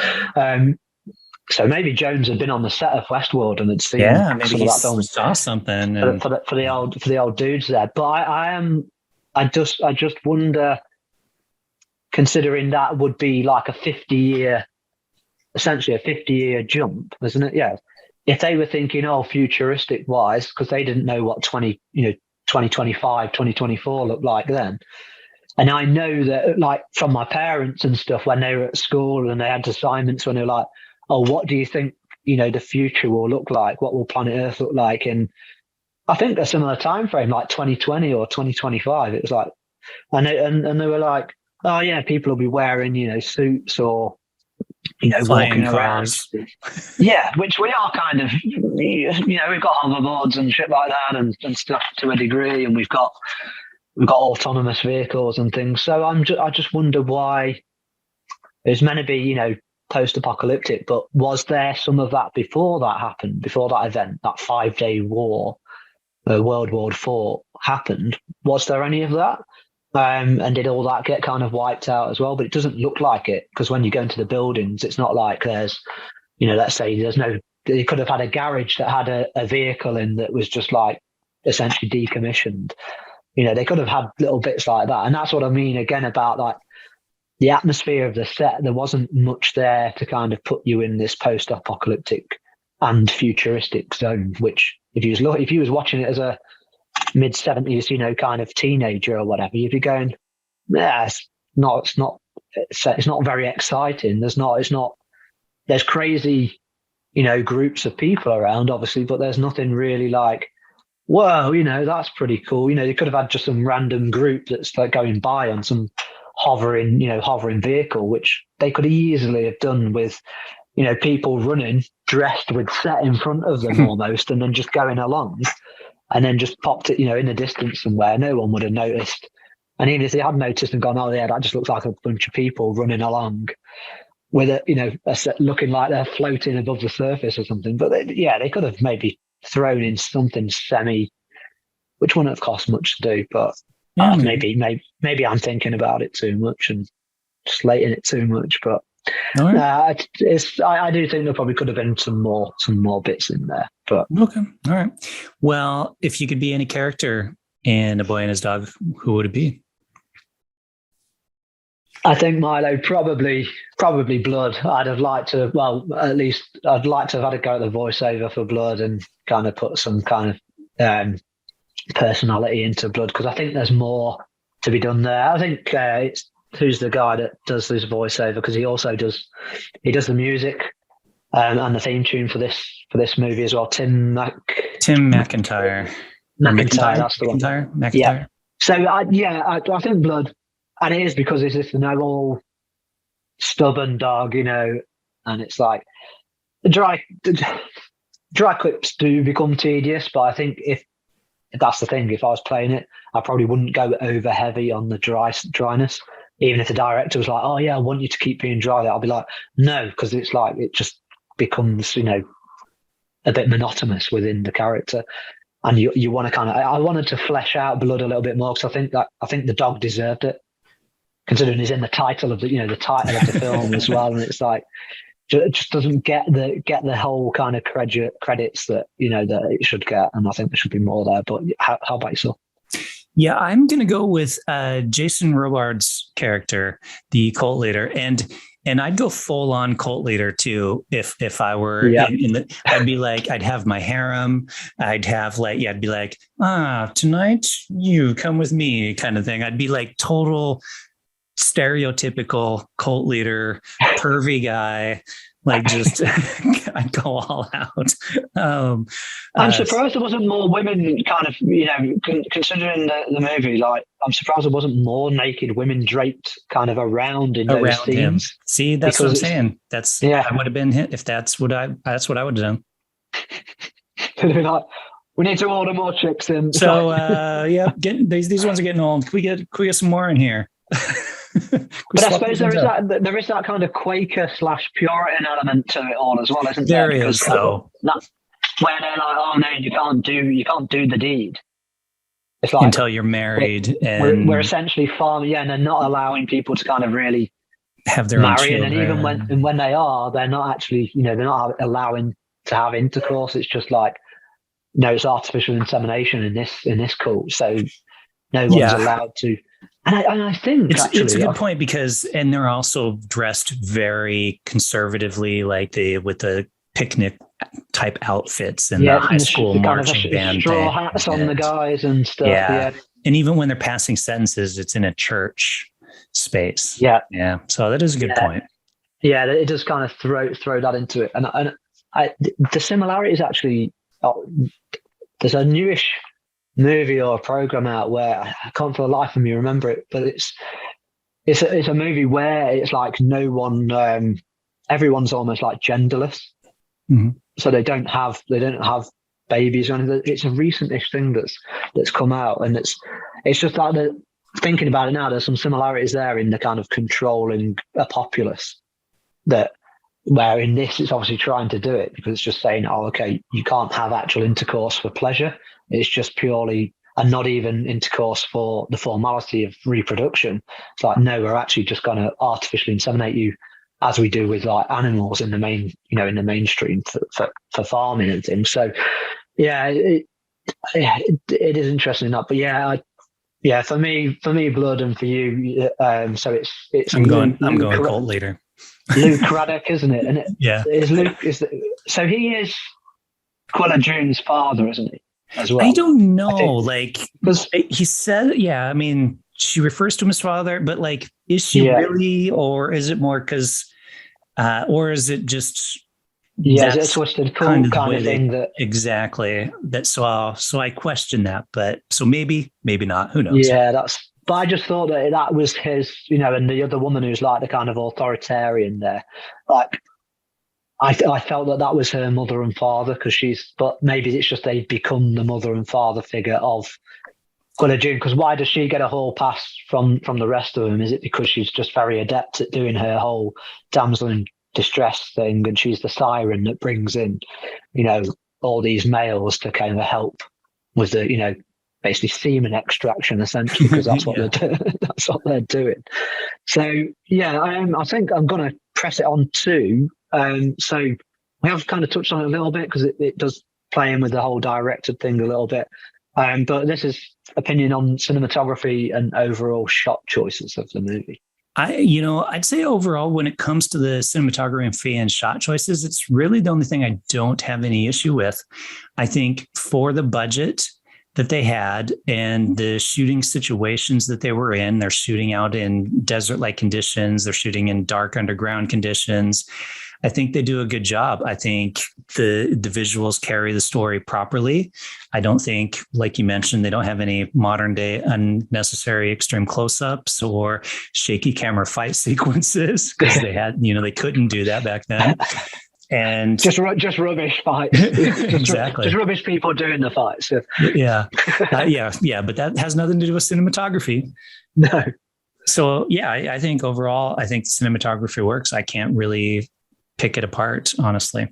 So maybe Jones had been on the set of Westworld and had seen maybe some he of that film. Saw something for the old dudes there. But I just wonder, considering that would be like essentially a 50-year jump, isn't it? Yeah. If they were thinking, futuristic wise, because they didn't know what 2025, 2024 looked like then. And I know that, like, from my parents and stuff, when they were at school and they had assignments, when they were like, "Oh, what do you think, the future will look like? What will planet Earth look like in I think a similar time frame, like 2020 or 2025. It was like, and they were like, oh yeah, people will be wearing, suits or, Flying walking cars. around. Yeah, which we are kind of, we've got hoverboards and shit like that and stuff to a degree, and we've got autonomous vehicles and things. So I just wonder why it's meant to be, post-apocalyptic, but was there some of that before that happened, before that event, that 5-day war, World War IV happened? Was there any of that? And did all that get kind of wiped out as well? But it doesn't look like it, because when you go into the buildings, it's not like there's, let's say you could have had a garage that had a vehicle in that was just like essentially decommissioned. They could have had little bits like that. And that's what I mean again about like the atmosphere of the set. There wasn't much there to kind of put you in this post-apocalyptic and futuristic zone, which if you was watching it as a mid-70s, kind of teenager or whatever, you'd be going, yeah, it's not very exciting. There's crazy, groups of people around, obviously, but there's nothing really like, whoa, that's pretty cool. You could have had just some random group that's like going by on some hovering vehicle, which they could easily have done with, people running dressed with set in front of them almost, and then just going along, and then just popped it, in the distance somewhere. No one would have noticed. And even if they had noticed and gone, oh yeah, that just looks like a bunch of people running along with a set looking like they're floating above the surface or something. But they could have maybe thrown in something which wouldn't have cost much to do, but maybe I'm thinking about it too much and slating it too much. But I do think there probably could have been some more bits in there. But okay, all right. Well, if you could be any character in A Boy and His Dog, who would it be? I think Milo, probably Blood. I'd have liked to. Well, at least I'd like to have had a go at the voiceover for Blood and kind of put some kind of personality into Blood, because I think there's more to be done there. I think it's who's the guy that does this voiceover, because he also does the music and the theme tune for this movie as well. Tim McIntyre. That's the one. McIntyre. Yeah. So I think Blood, and it is because it's this noble, stubborn dog, and it's like dry clips do become tedious, but I think if that's the thing, if I was playing it, I probably wouldn't go over heavy on the dryness. Even if the director was like, oh yeah, I want you to keep being dry, I'll be like, no, because it's like it just becomes a bit monotonous within the character, and you want to kind of, I wanted to flesh out Blood a little bit more, because I think the dog deserved it, considering he's in the title of the the film as well, and it's like it just doesn't get the whole kind of credits that that it should get, and I think there should be more there. But how about yourself? Yeah, I'm going to go with Jason Robards' character, the cult leader, and I'd go full on cult leader too. If I were I'd be like, I'd have my harem. I'd have I'd be like, tonight you come with me kind of thing. I'd be like total stereotypical cult leader, pervy guy. Just I'd go all out. I'm surprised there wasn't more women kind of, considering the movie, I'm surprised there wasn't more naked women draped kind of around in those scenes. Him. See, that's what I'm saying. I would have been hit if that's what I would have done. It'd be like, we need to order more chicks in. So getting these ones are getting old. Can we get some more in here? But I suppose there is that kind of Quaker / Puritan element to it all as well, isn't there? There is, so that's where they're like, oh no, you can't do the deed. It's like until you're married, and we're essentially farming, and they're not allowing people to kind of really have their marry, own children. and even when they are, they're not actually, they're not allowing to have intercourse. It's just like, it's artificial insemination in this cult, so no one's allowed to. And I think it's a good point, because they're also dressed very conservatively, with the picnic type outfits and the high school marching band straw hats on the guys and stuff. Yeah. And even when they're passing sentences, it's in a church space. Yeah. So that is a good point. Yeah, it does kind of throw that into it, and the similarities actually there's a newish movie or a program out where I can't for the life of me remember it, but it's a movie where it's like no one, everyone's almost like genderless, so they don't have babies or anything. It's a recentish thing that's come out, and it's just like thinking about it now, there's some similarities there in the kind of controlling a populace where in this it's obviously trying to do it because it's just saying, oh, okay, you can't have actual intercourse for pleasure. It's just purely, and not even intercourse for the formality of reproduction. It's like, no, we're actually just going to artificially inseminate you as we do with like animals in the mainstream for farming and things. So yeah, it is interesting enough, but yeah, for me, blood, and for you, so it's. I'm going cult later. Luke Craddock, isn't it? And yeah, so he is Quilla June's father, isn't he? As well. I don't know. Like he said, yeah. I mean, she refers to him as father, but like, is she really, or is it more because, or is it just? Yeah, it's a twisted kind of thing that exactly that. So I question that, but so maybe not. Who knows? Yeah, but I just thought that was his, and the other woman who's like the kind of authoritarian there, like I felt that was her mother and father but maybe it's just they've become the mother and father figure of Quilla June. Because why does she get a whole pass from the rest of them? Is it because she's just very adept at doing her whole damsel in distress thing, and she's the siren that brings in, all these males to kind of help with the, basically semen extraction, essentially, because that's what that's what they're doing. So yeah, I think I'm going to press it on too. So we have kind of touched on it a little bit because it does play in with the whole directed thing a little bit. But this is opinion on cinematography and overall shot choices of the movie. I'd say overall, when it comes to the cinematography and shot choices, it's really the only thing I don't have any issue with. I think for the budget that they had and the shooting situations that they were in, they're shooting out in desert-like conditions, they're shooting in dark underground conditions. I think they do a good job. I think the visuals carry the story properly. I don't think, like you mentioned, they don't have any modern day unnecessary extreme close-ups or shaky camera fight sequences because they couldn't do that back then. And just rubbish fights. Exactly. Just rubbish people doing the fights. Yeah. But that has nothing to do with cinematography. No. So yeah, I think overall, I think cinematography works. I can't really pick it apart, honestly.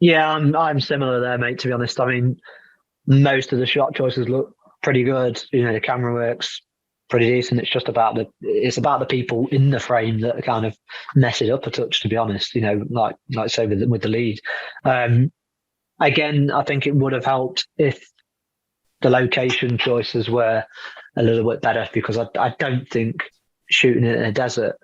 Yeah, I'm similar there, mate, to be honest. I mean, most of the shot choices look pretty good. The camera works pretty decent. It's just about the people in the frame that kind of mess it up a touch, to be honest, like say with the lead. Again, I think it would have helped if the location choices were a little bit better, because I don't think shooting it in a desert,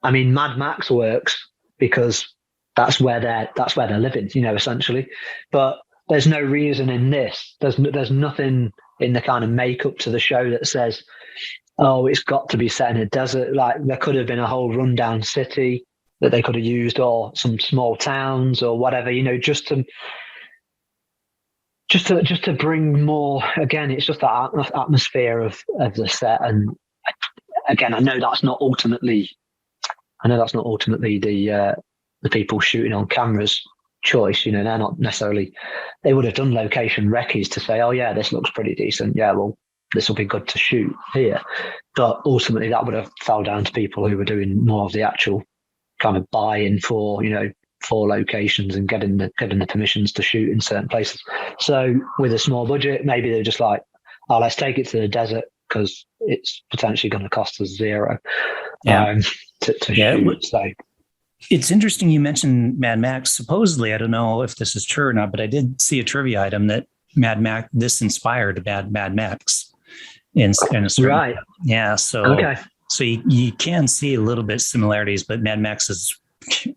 I mean, Mad Max works because that's where they're living, essentially. But there's no reason in this. There's nothing in the kind of makeup to the show that says, oh, it's got to be set in a desert. Like, there could have been a whole rundown city that they could have used, or some small towns or whatever, just to bring more. Again, it's just that atmosphere of the set. And again, I know that's not ultimately the people shooting on camera's choice. They're not necessarily. They would have done location recce's to say, oh yeah, this looks pretty decent. Yeah, well, this will be good to shoot here. But ultimately, that would have fell down to people who were doing more of the actual kind of buy-in for locations and getting the permissions to shoot in certain places. So with a small budget, maybe they're just like, oh, let's take it to the desert because it's potentially going to cost us zero to shoot. So it's interesting you mentioned Mad Max. Supposedly, I don't know if this is true or not, but I did see a trivia item that this inspired Mad Max in a certain, right. Yeah. So you can see a little bit similarities, but Mad Max is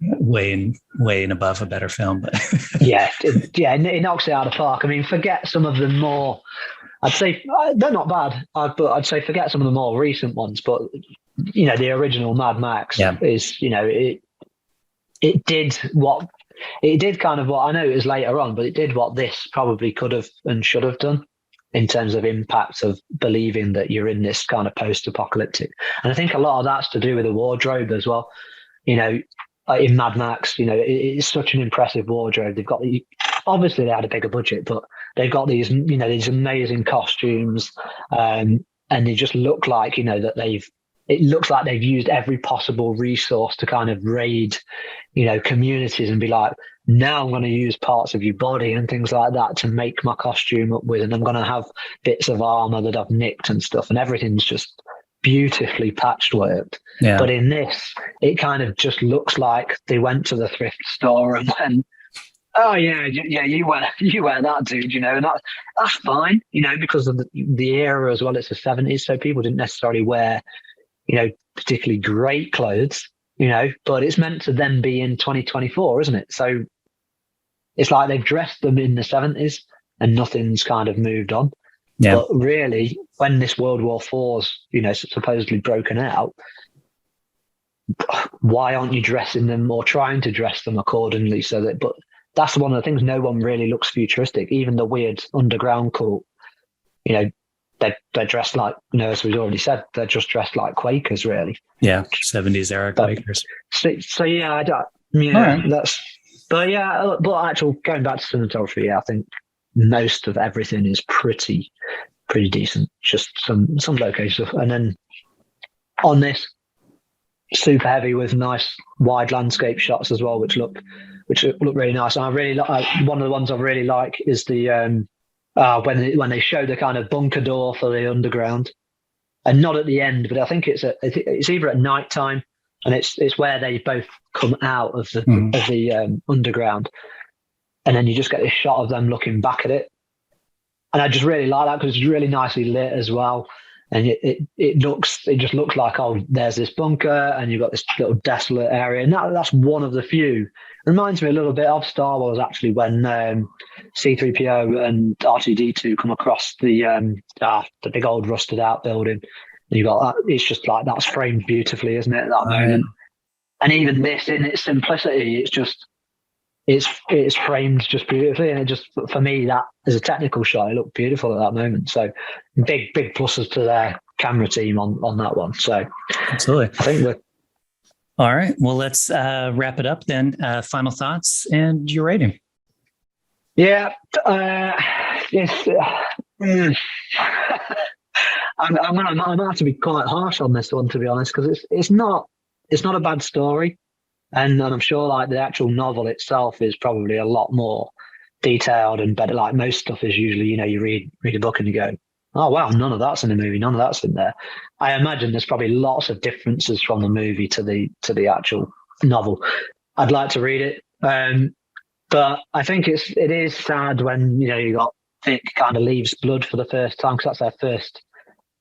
way and above a better film. But it knocks it out of the park. I mean, forget some of the more. I'd say they're not bad, but I'd say forget some of the more recent ones. But the original Mad Max is, it did what it did kind of what, I know it was later on, but it did what this probably could have and should have done in terms of impact of believing that you're in this kind of post-apocalyptic. And I think a lot of that's to do with the wardrobe as well. You know, like in Mad Max, you know, it's such an impressive wardrobe. They've got obviously they had a bigger budget, but they've got these, you know, these amazing costumes, and they just look like, you know, that it looks like they've used every possible resource to kind of raid, you know, communities and be like, now I'm going to use parts of your body and things like that to make my costume up with, and I'm going to have bits of armor that I've nicked and stuff, and everything's just beautifully patchworked. Yeah. But in this, it kind of just looks like they went to the thrift store and went, oh yeah, you wear that, dude, you know, and that's fine, you know, because of the era as well. It's the 70s, so people didn't necessarily wear, you know, particularly great clothes, you know, but it's meant to then be in 2024, isn't it? So it's like they've dressed them in the 70s and nothing's kind of moved on. Yeah. But really, when this World War IV's, you know, supposedly broken out, why aren't you dressing them or trying to dress them accordingly? But that's one of the things. No one really looks futuristic. Even the weird underground cult, you know, they're dressed like, you know, as we've already said, they're just dressed like Quakers, really. Yeah, 70s era Quakers. So yeah, that's. But yeah, but actual going back to cinematography, yeah, I think most of everything is pretty decent. Just some locations, and then on this, super heavy with nice wide landscape shots as well, which look really nice. And I really like one of the ones I really like is the when they show the kind of bunker door for the underground, and not at the end, but I think it's either at night time, and it's where they both come out of the underground, and then you just get this shot of them looking back at it, and I just really like that because it's really nicely lit as well, and it just looks like, oh, there's this bunker, and you've got this little desolate area, and that's one of the few. It reminds me a little bit of Star Wars, actually, when C-3PO and R2-D2 come across the big old rusted out building. And you got that. It's just like that's framed beautifully, isn't it? At that moment, and even this, in its simplicity, it's framed just beautifully, and it just, for me, that as a technical shot, it looked beautiful at that moment. So big pluses to their camera team on that one. So absolutely, I think we're all right. Well, let's wrap it up then. Final thoughts and your rating. Yeah, yes. I'm gonna have to be quite harsh on this one, to be honest, because it's not a bad story, and I'm sure like the actual novel itself is probably a lot more detailed and better. Like most stuff is usually, you know, you read a book and you go, oh wow, none of that's in the movie, none of that's in there. I imagine there's probably lots of differences from the movie to the actual novel. I'd like to read it, but I think it is sad when, you know, you got Vic kind of leaves Blood for the first time, because that's their first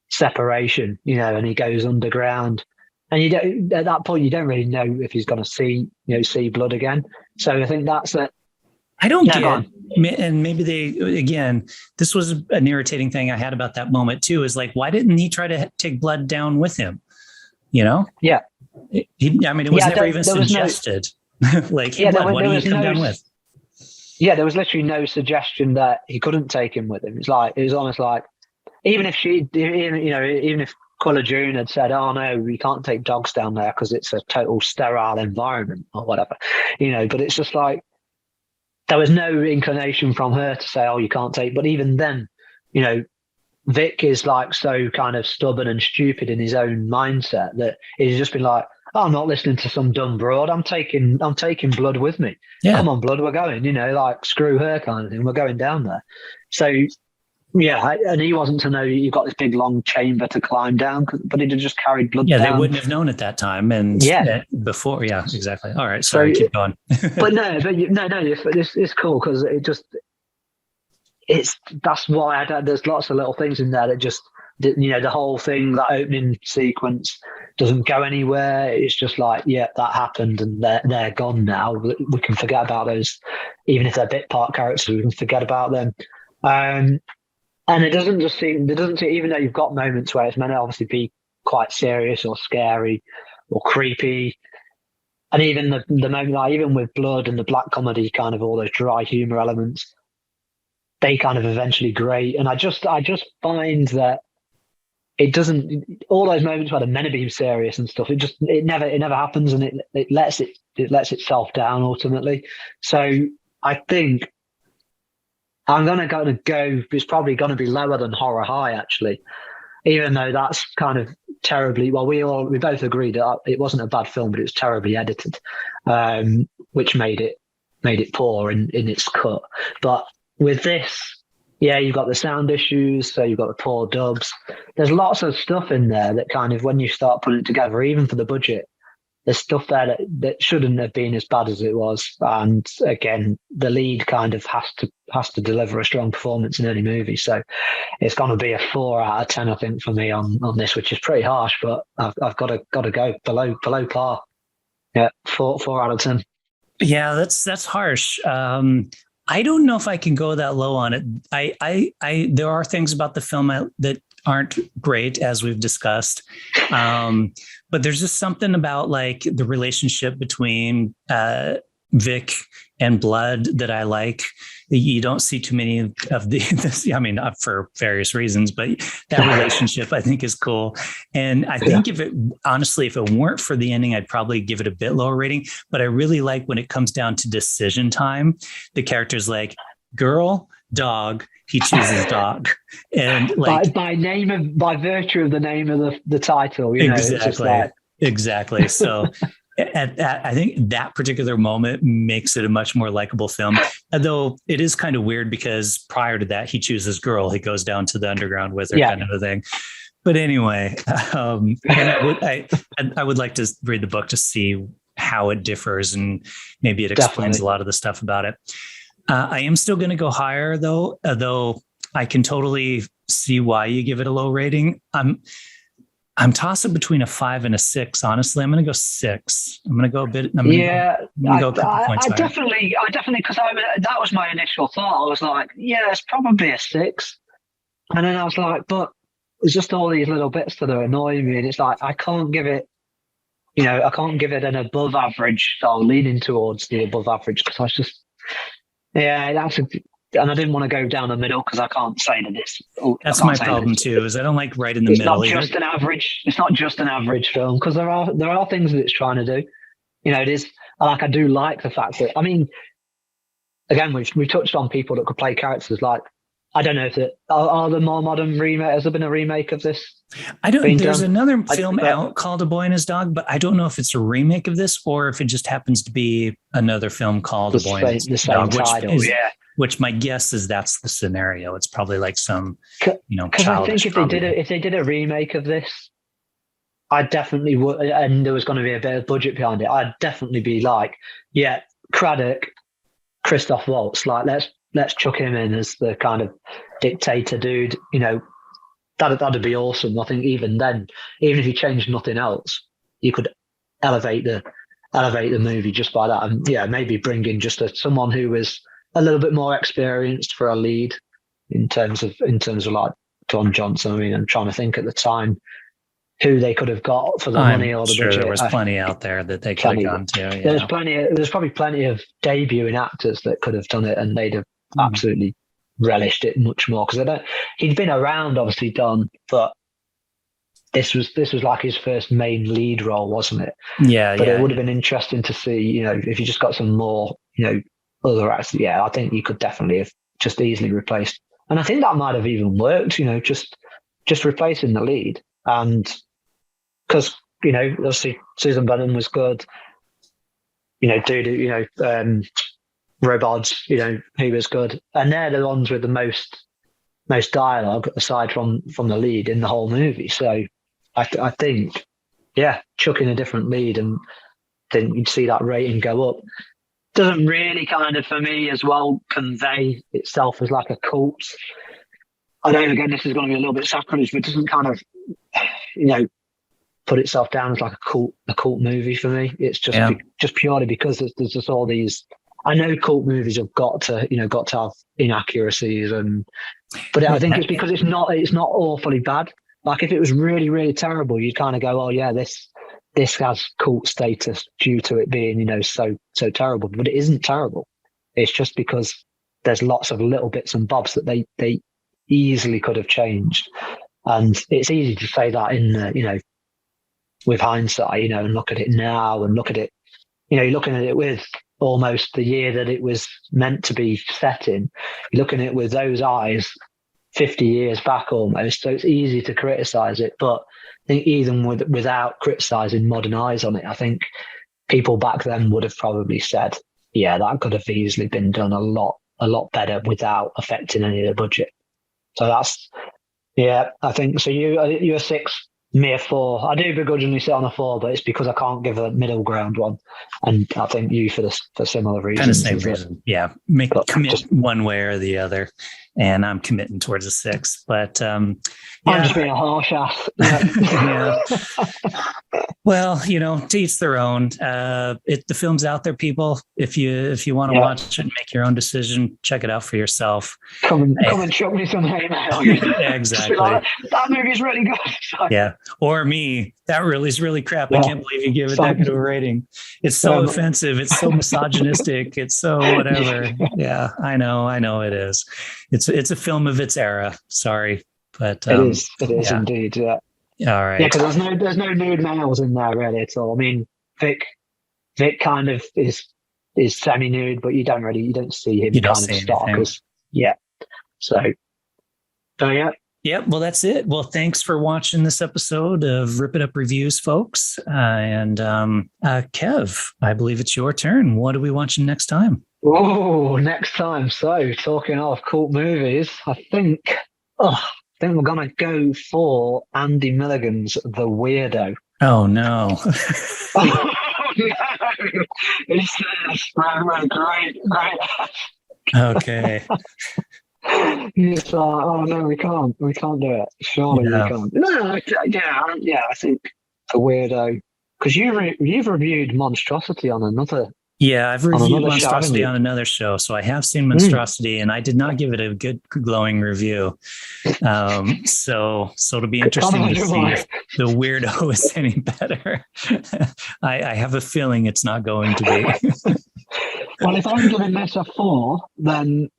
separation, you know, and he goes underground, and you don't, at that point, you don't really know if he's going to see Blood again. So I think that's it. I don't get, and maybe this was an irritating thing I had about that moment too, is like, why didn't he try to take Blood down with him? You know? Yeah. It was never even suggested. Like, what do you come down with? Yeah, there was literally no suggestion that he couldn't take him with him. It was almost like, even if Quilla June had said, oh no, we can't take dogs down there because it's a total sterile environment or whatever, you know, but it's just like, there was no inclination from her to say, oh, you can't take, but even then, you know, Vic is like so kind of stubborn and stupid in his own mindset that he's just been like, oh, I'm not listening to some dumb broad. I'm taking Blood with me. Yeah. Come on, Blood, we're going, you know, like screw her kind of thing. We're going down there. So yeah, and he wasn't to know you've got this big long chamber to climb down, but he'd have just carried Blood down. Yeah, they wouldn't have known at that time. And before, yeah, exactly. All right, sorry, keep going. but it's cool because that's why there's lots of little things in there that just, you know, the whole thing, that opening sequence doesn't go anywhere. It's just like, yeah, that happened and they're gone now. We can forget about those, even if they're bit part characters, we can forget about them. And it doesn't seem, even though you've got moments where it's meant to obviously be quite serious or scary or creepy, and even the moment, like, even with Blood and the black comedy, kind of all those dry humor elements, they kind of eventually grate. And I just find that it doesn't, all those moments where they're meant to be serious and stuff, it never happens, and it lets itself down ultimately. So I think I'm gonna go. It's probably going to be lower than Horror High, actually, even though that's kind of terribly. Well, we both agreed that it wasn't a bad film, but it was terribly edited, which made it poor in its cut. But with this, yeah, you've got the sound issues, so you've got the poor dubs. There's lots of stuff in there that kind of, when you start putting it together, even for the budget, there's stuff there that shouldn't have been as bad as it was. And again, the lead kind of has to deliver a strong performance in any movie. So it's going to be a 4 out of 10, I think, for me on this, which is pretty harsh, but I've got to go below par. Yeah, 4 out of 10. Yeah, that's harsh. I don't know if I can go that low on it. I there are things about the film that aren't great, as we've discussed. But there's just something about like the relationship between Vic and Blood that I like. You don't see too many of this. I mean, for various reasons, but that relationship I think is cool. And I think if it weren't for the ending, I'd probably give it a bit lower rating. But I really like when it comes down to decision time, the character's like, girl, dog, he chooses dog. And like by virtue of the name of the title, you exactly, know, it's just like... exactly. So I think that particular moment makes it a much more likable film. Although it is kind of weird because prior to that, he chooses girl. He goes down to the underground with her, kind of a thing. But anyway, and I would like to read the book to see how it differs, and maybe it explains a lot of the stuff about it. I am still going to go higher, though I can totally see why you give it a low rating. I'm tossing between a 5 and a 6. Honestly, I'm going to go 6. I'm going to go a bit. I'm going to go a couple points higher. Definitely, because that was my initial thought. I was like, yeah, it's probably a 6. And then I was like, but there's just all these little bits that are annoying me. And it's like, I can't give it an above average. So leaning towards the above average, because I was just, and I didn't want to go down the middle because I can't say that it's. That's my problem too. Is I don't like right in the middle. It's not just an average film, because there are things that it's trying to do. You know, it is like, I do like the fact that, I mean, again, we touched on people that could play characters. Like, I don't know if are the more modern remake. Has there been a remake of this? I don't. There's another film out called A Boy and His Dog, but I don't know if it's a remake of this or if it just happens to be another film called A Boy and His Dog, which my guess is that's the scenario. It's probably like some, because I think if they did a remake of this, I definitely would, and there was going to be a bit of budget behind it, I'd definitely be like, yeah, Craddock, Christoph Waltz, like let's chuck him in as the kind of dictator dude. You know, that'd be awesome. I think even then, even if you changed nothing else, you could elevate the movie just by that, and maybe bring in just someone who was a little bit more experienced for a lead in terms of like Don Johnson. I mean, I'm trying to think at the time who they could have got for the money or the budget. There was plenty out there that they could have gone to. Yeah. There's probably plenty of debuting actors that could have done it, and they'd have absolutely relished it much more, because he'd been around, obviously, Don, but this was like his first main lead role, wasn't it? But it would have been interesting to see, if you just got some more, other actors. Yeah, I think you could definitely have just easily replaced, and I think that might have even worked. Just replacing the lead, and because obviously Susan Benton was good. Robards, he was good, and they're the ones with the most dialogue aside from the lead in the whole movie. So I think, chuck in a different lead, and then you'd see that rating go up. Doesn't really kind of, for me as well, convey itself as like a cult. I know, again, this is going to be a little bit sacrilege, but it doesn't kind of, put itself down as like a cult movie for me. It's just purely because there's just all these. I know cult movies have got to have inaccuracies, but I think it's because it's not awfully bad. Like if it was really, really terrible, you'd kind of go, oh yeah, this this has cult status due to it being, so terrible, but it isn't terrible. It's just because there's lots of little bits and bobs that they easily could have changed. And it's easy to say that in, with hindsight, and look at it now and look at it, you're looking at it with almost the year that it was meant to be set in. You're looking at it with those eyes 50 years back almost. So it's easy to criticize it. But I think even without criticizing modern eyes on it, I think people back then would have probably said, yeah, that could have easily been done a lot better without affecting any of the budget. So that's, yeah, I think so. You're a 6, me a 4. I do begrudgingly sit on a 4, but it's because I can't give a middle ground one. And I think you for similar reasons. Kind of same reason. Yeah. Commit one way or the other. And I'm committing towards a 6. But I'm just being a harsh ass. Yeah. Well, to each their own. The film's out there, people. If you want to watch it and make your own decision, check it out for yourself. Come and chuck me some hate mail. Yeah, exactly. Like, that movie's really good. Yeah. Or me. That really is really crap. I can't believe you give it that good of a rating. It's so offensive. It's so misogynistic. It's so whatever. Yeah, I know it is. It's a film of its era. Sorry. But it is indeed. Yeah. All right. Yeah, because there's no nude males in there really at all. I mean, Vic kind of is semi-nude, but you don't see him kind of stark. Yeah. So yeah. Yep. Well, that's it. Well, thanks for watching this episode of Rip It Up Reviews, folks. And Kev, I believe it's your turn. What are we watching next time? Oh, next time. So talking of cult movies, I think we're going to go for Andy Milligan's The Weirdo. Oh, no. Oh, no. It's great. Okay. It's oh no, we can't do it. Surely we can't. No, I think The Weirdo, because you've reviewed Monstrosity on another. Yeah, I've reviewed Monstrosity on another show, so I have seen Monstrosity, and I did not give it a good glowing review. So it'll be interesting to see if The Weirdo is any better. I have a feeling it's not going to be. Well, if I'm giving this a 4, then.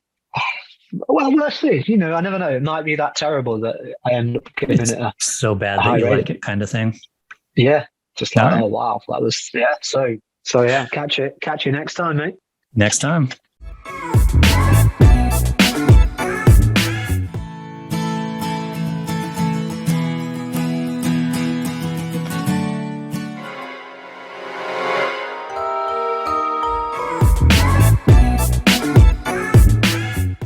Well, we'll see. I never know. It might be that terrible that I end up giving it a so bad that you like it kind of thing. Yeah, just like, oh wow, that was So yeah, catch you next time, mate. Next time.